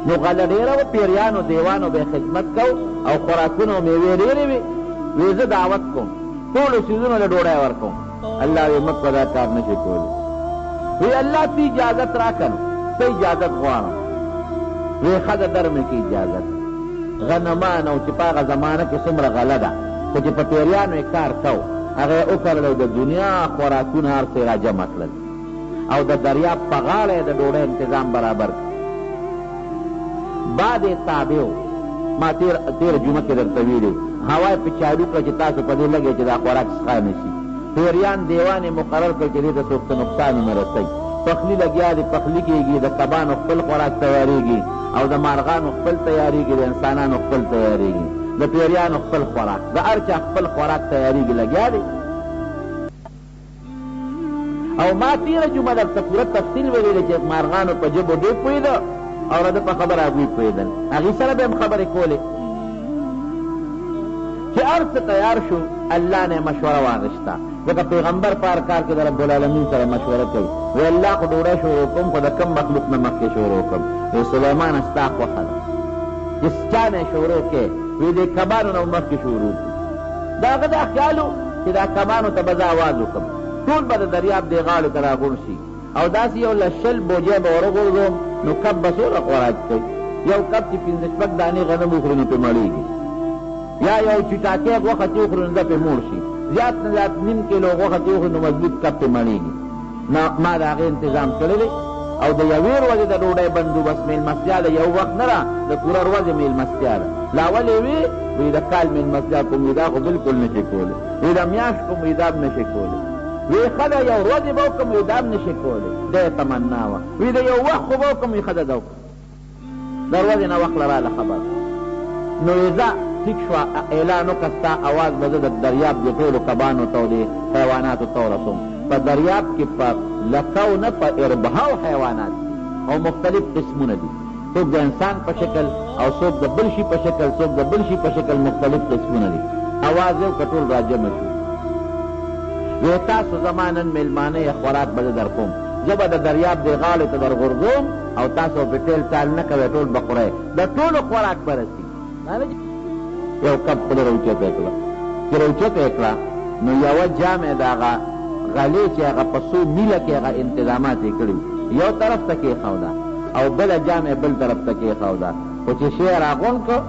نو غله ډېره وه، پیریانو دیوانو به یې خدمت کو او خوراکونه او میوې ډېرې وې. وی زه دعوت کوم، ټولو څیزونو له ډوډۍ ورکوم. الله وی مت په دا کار نه شي کولی. وی الله ته اجازت راکړ، ته اجازت غواړم. وی ښه ده در مې کې اجازت. غنمان او چې په هغه زمانه کې څومره غله ده، خو چې په پیریانو یې کار کو، هغه یې وکړل او د دنیا خوراکونه هر څه یې را جمع کړل او د دریاب په غاړه یې د ډوډۍ انتظام برابر کړ. بعد یې تابع و، ما تېره جمعه کې درته ویلي، هوا یې په چالو کړه چې تاسو په دې لګئ چې دا خوراک څښا نه شي. پیریان دیوان یې مقرر کړ چې دې ته څوک څه نقصان ونه رسوي. پخلي لګیا دی، پخلي کېږي، د کبانو خپل خوراک تیارېږي او د مارغانو خپل تیارېږي، د انسانانو خپل تیارېږي، د پیریانو خپل خوراک، د هر چا خپل خوراک تیارېږي، لګیا دی. او ما تېره جمعه درته پوره تفصیل ویلی دی چې مارغانو په ژبو ډېر پوهېده او د په خبره هغوی پوهېدل، هغې سره به هم خبرې کولې. چې هر څه تیار شو، الله نه مشوره واغېسته، ځکه پیغمبر په هر کار کې د رب العالمین سره مشوره کوي. وی الله خو ډوډۍ شروع کوم، خو د کم مخلوق نه مخکې شروع کوم. وی سلیمان ستا خوښه ده چې چا نه شروع کې، وی د کبانو نه مخکې شروع کړي. د هغه دا خیال و چې دا کبانو ته به زه اواز وکړم، ټول به د دریاب دې غاړې ته راغونډ شي او داسې یو له 20 بوجۍ به ورغورځوم، نو کب به څومره خوراک کوي. یو کب چې 15 دانې غنم وخوري نو پرې مړېږي، یا یو چټاکۍ غوښه چې وخوري نو ده پرې موړ شي، زیات نه زیات 1/2 کیلو غوښه چې وخوري نو مضبوط کب پرې مړېږي. ما د هغې انتظام کړی دی او د یوې ورځې د ډوډۍ بندوبست مېلمستیا د یو وخت نه ده، د پوره ورځې مېلمستیا ده. لا ولې وي؟ وی د کال مېلمستیا کوم وي دا خو بلکل نه شي کولی، وی د میاشت کوم وي دا هم نه شي کولی، وی ښه ده یو ورځې به وکړم وی دا هم نه شي کولی، دا یې تمنا وه. وی د یو وخت خو به وکړم وی ښه ده دا وکړم، د ورځې نه وخت راله خبره. نو وی ځه ټیک شوه، اعلان وکړه ستا اواز به زه د دریاب د ټولو کبانو ته او د حیواناتو ته ورسوم. په دریاب کې په لکو نه په اربهاو حیوانات دي او مختلف قسمونه دي، څوک د انسان په شکل او څوک د بل شي په شکل، څوک د بل شي په شکل، مختلف قسمونه دي. اواز یې وکړه ټول راجمع شو. وی تاسو زما نن مېلمانه یې خوراک به زه در کوم، زه به د دریاب دې غاړې ته در غورځوم او تاسو به ټیل ټال نه کوئ، ټول به خورئ، د ټولو خوراک به رسي. یو کب خوله راوچته یې کړه، چې راوچته یې کړه نو یوه جام یې د هغه غلې چې هغه په 100 میله کې هغه انتظامات یې کړي یو طرف ته کېښوده او بله جام یې بل طرف ته کېښوده، خو چې شی یې راغونډ کړ،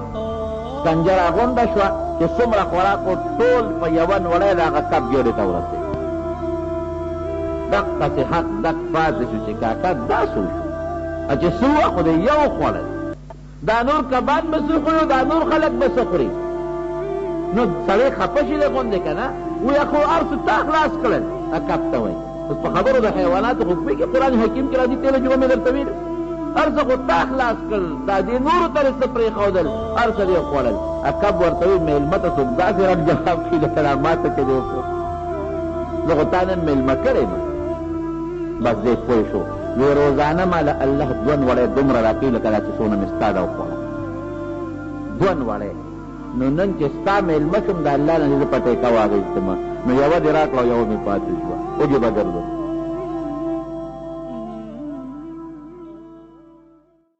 سکنجه راغونډه شوه چې څومره خوراک و ټول په یوه نوړی د هغه کب ګېډې ته ورسېد. دقسې حق دق پاتې شو چې کاکا دا څه وشو، چې څه وه خو د یو خوړل، دا نور کبان به څه خوري، دا نور خلک به څه خوري. نو سړی خفه شي دی غوندې که نه، وی خو هر څه تا خلاص کړل، کب ته وایي. اوس په خبرو د حیواناتو خو پوهېږي، قرآن حکیم کې راځي، تېره جمعه مې درته ویلي، هر څه خو تا خلاص کړل، دا دې نورو ته یې څه پرېښودل، هر څه دې خوړل. کب ورته وایي مېلمه ته څوک داسې رد جواب کړي لکه دا ما ته چې دې وکړو، زه خو تا نن مېلمه کړی یم. بس دی پوه شو وی روزانه ماله الله دون وړی دومره راکوي لکه دا چې څونه مې ستا ده وخوړه دون وړی نو نن چې ستا میلمه شم د الله نه زه پټېکه واغېستمه نو یوه دې راکړه او یوه مې پاتې شوه وجې به ګرځم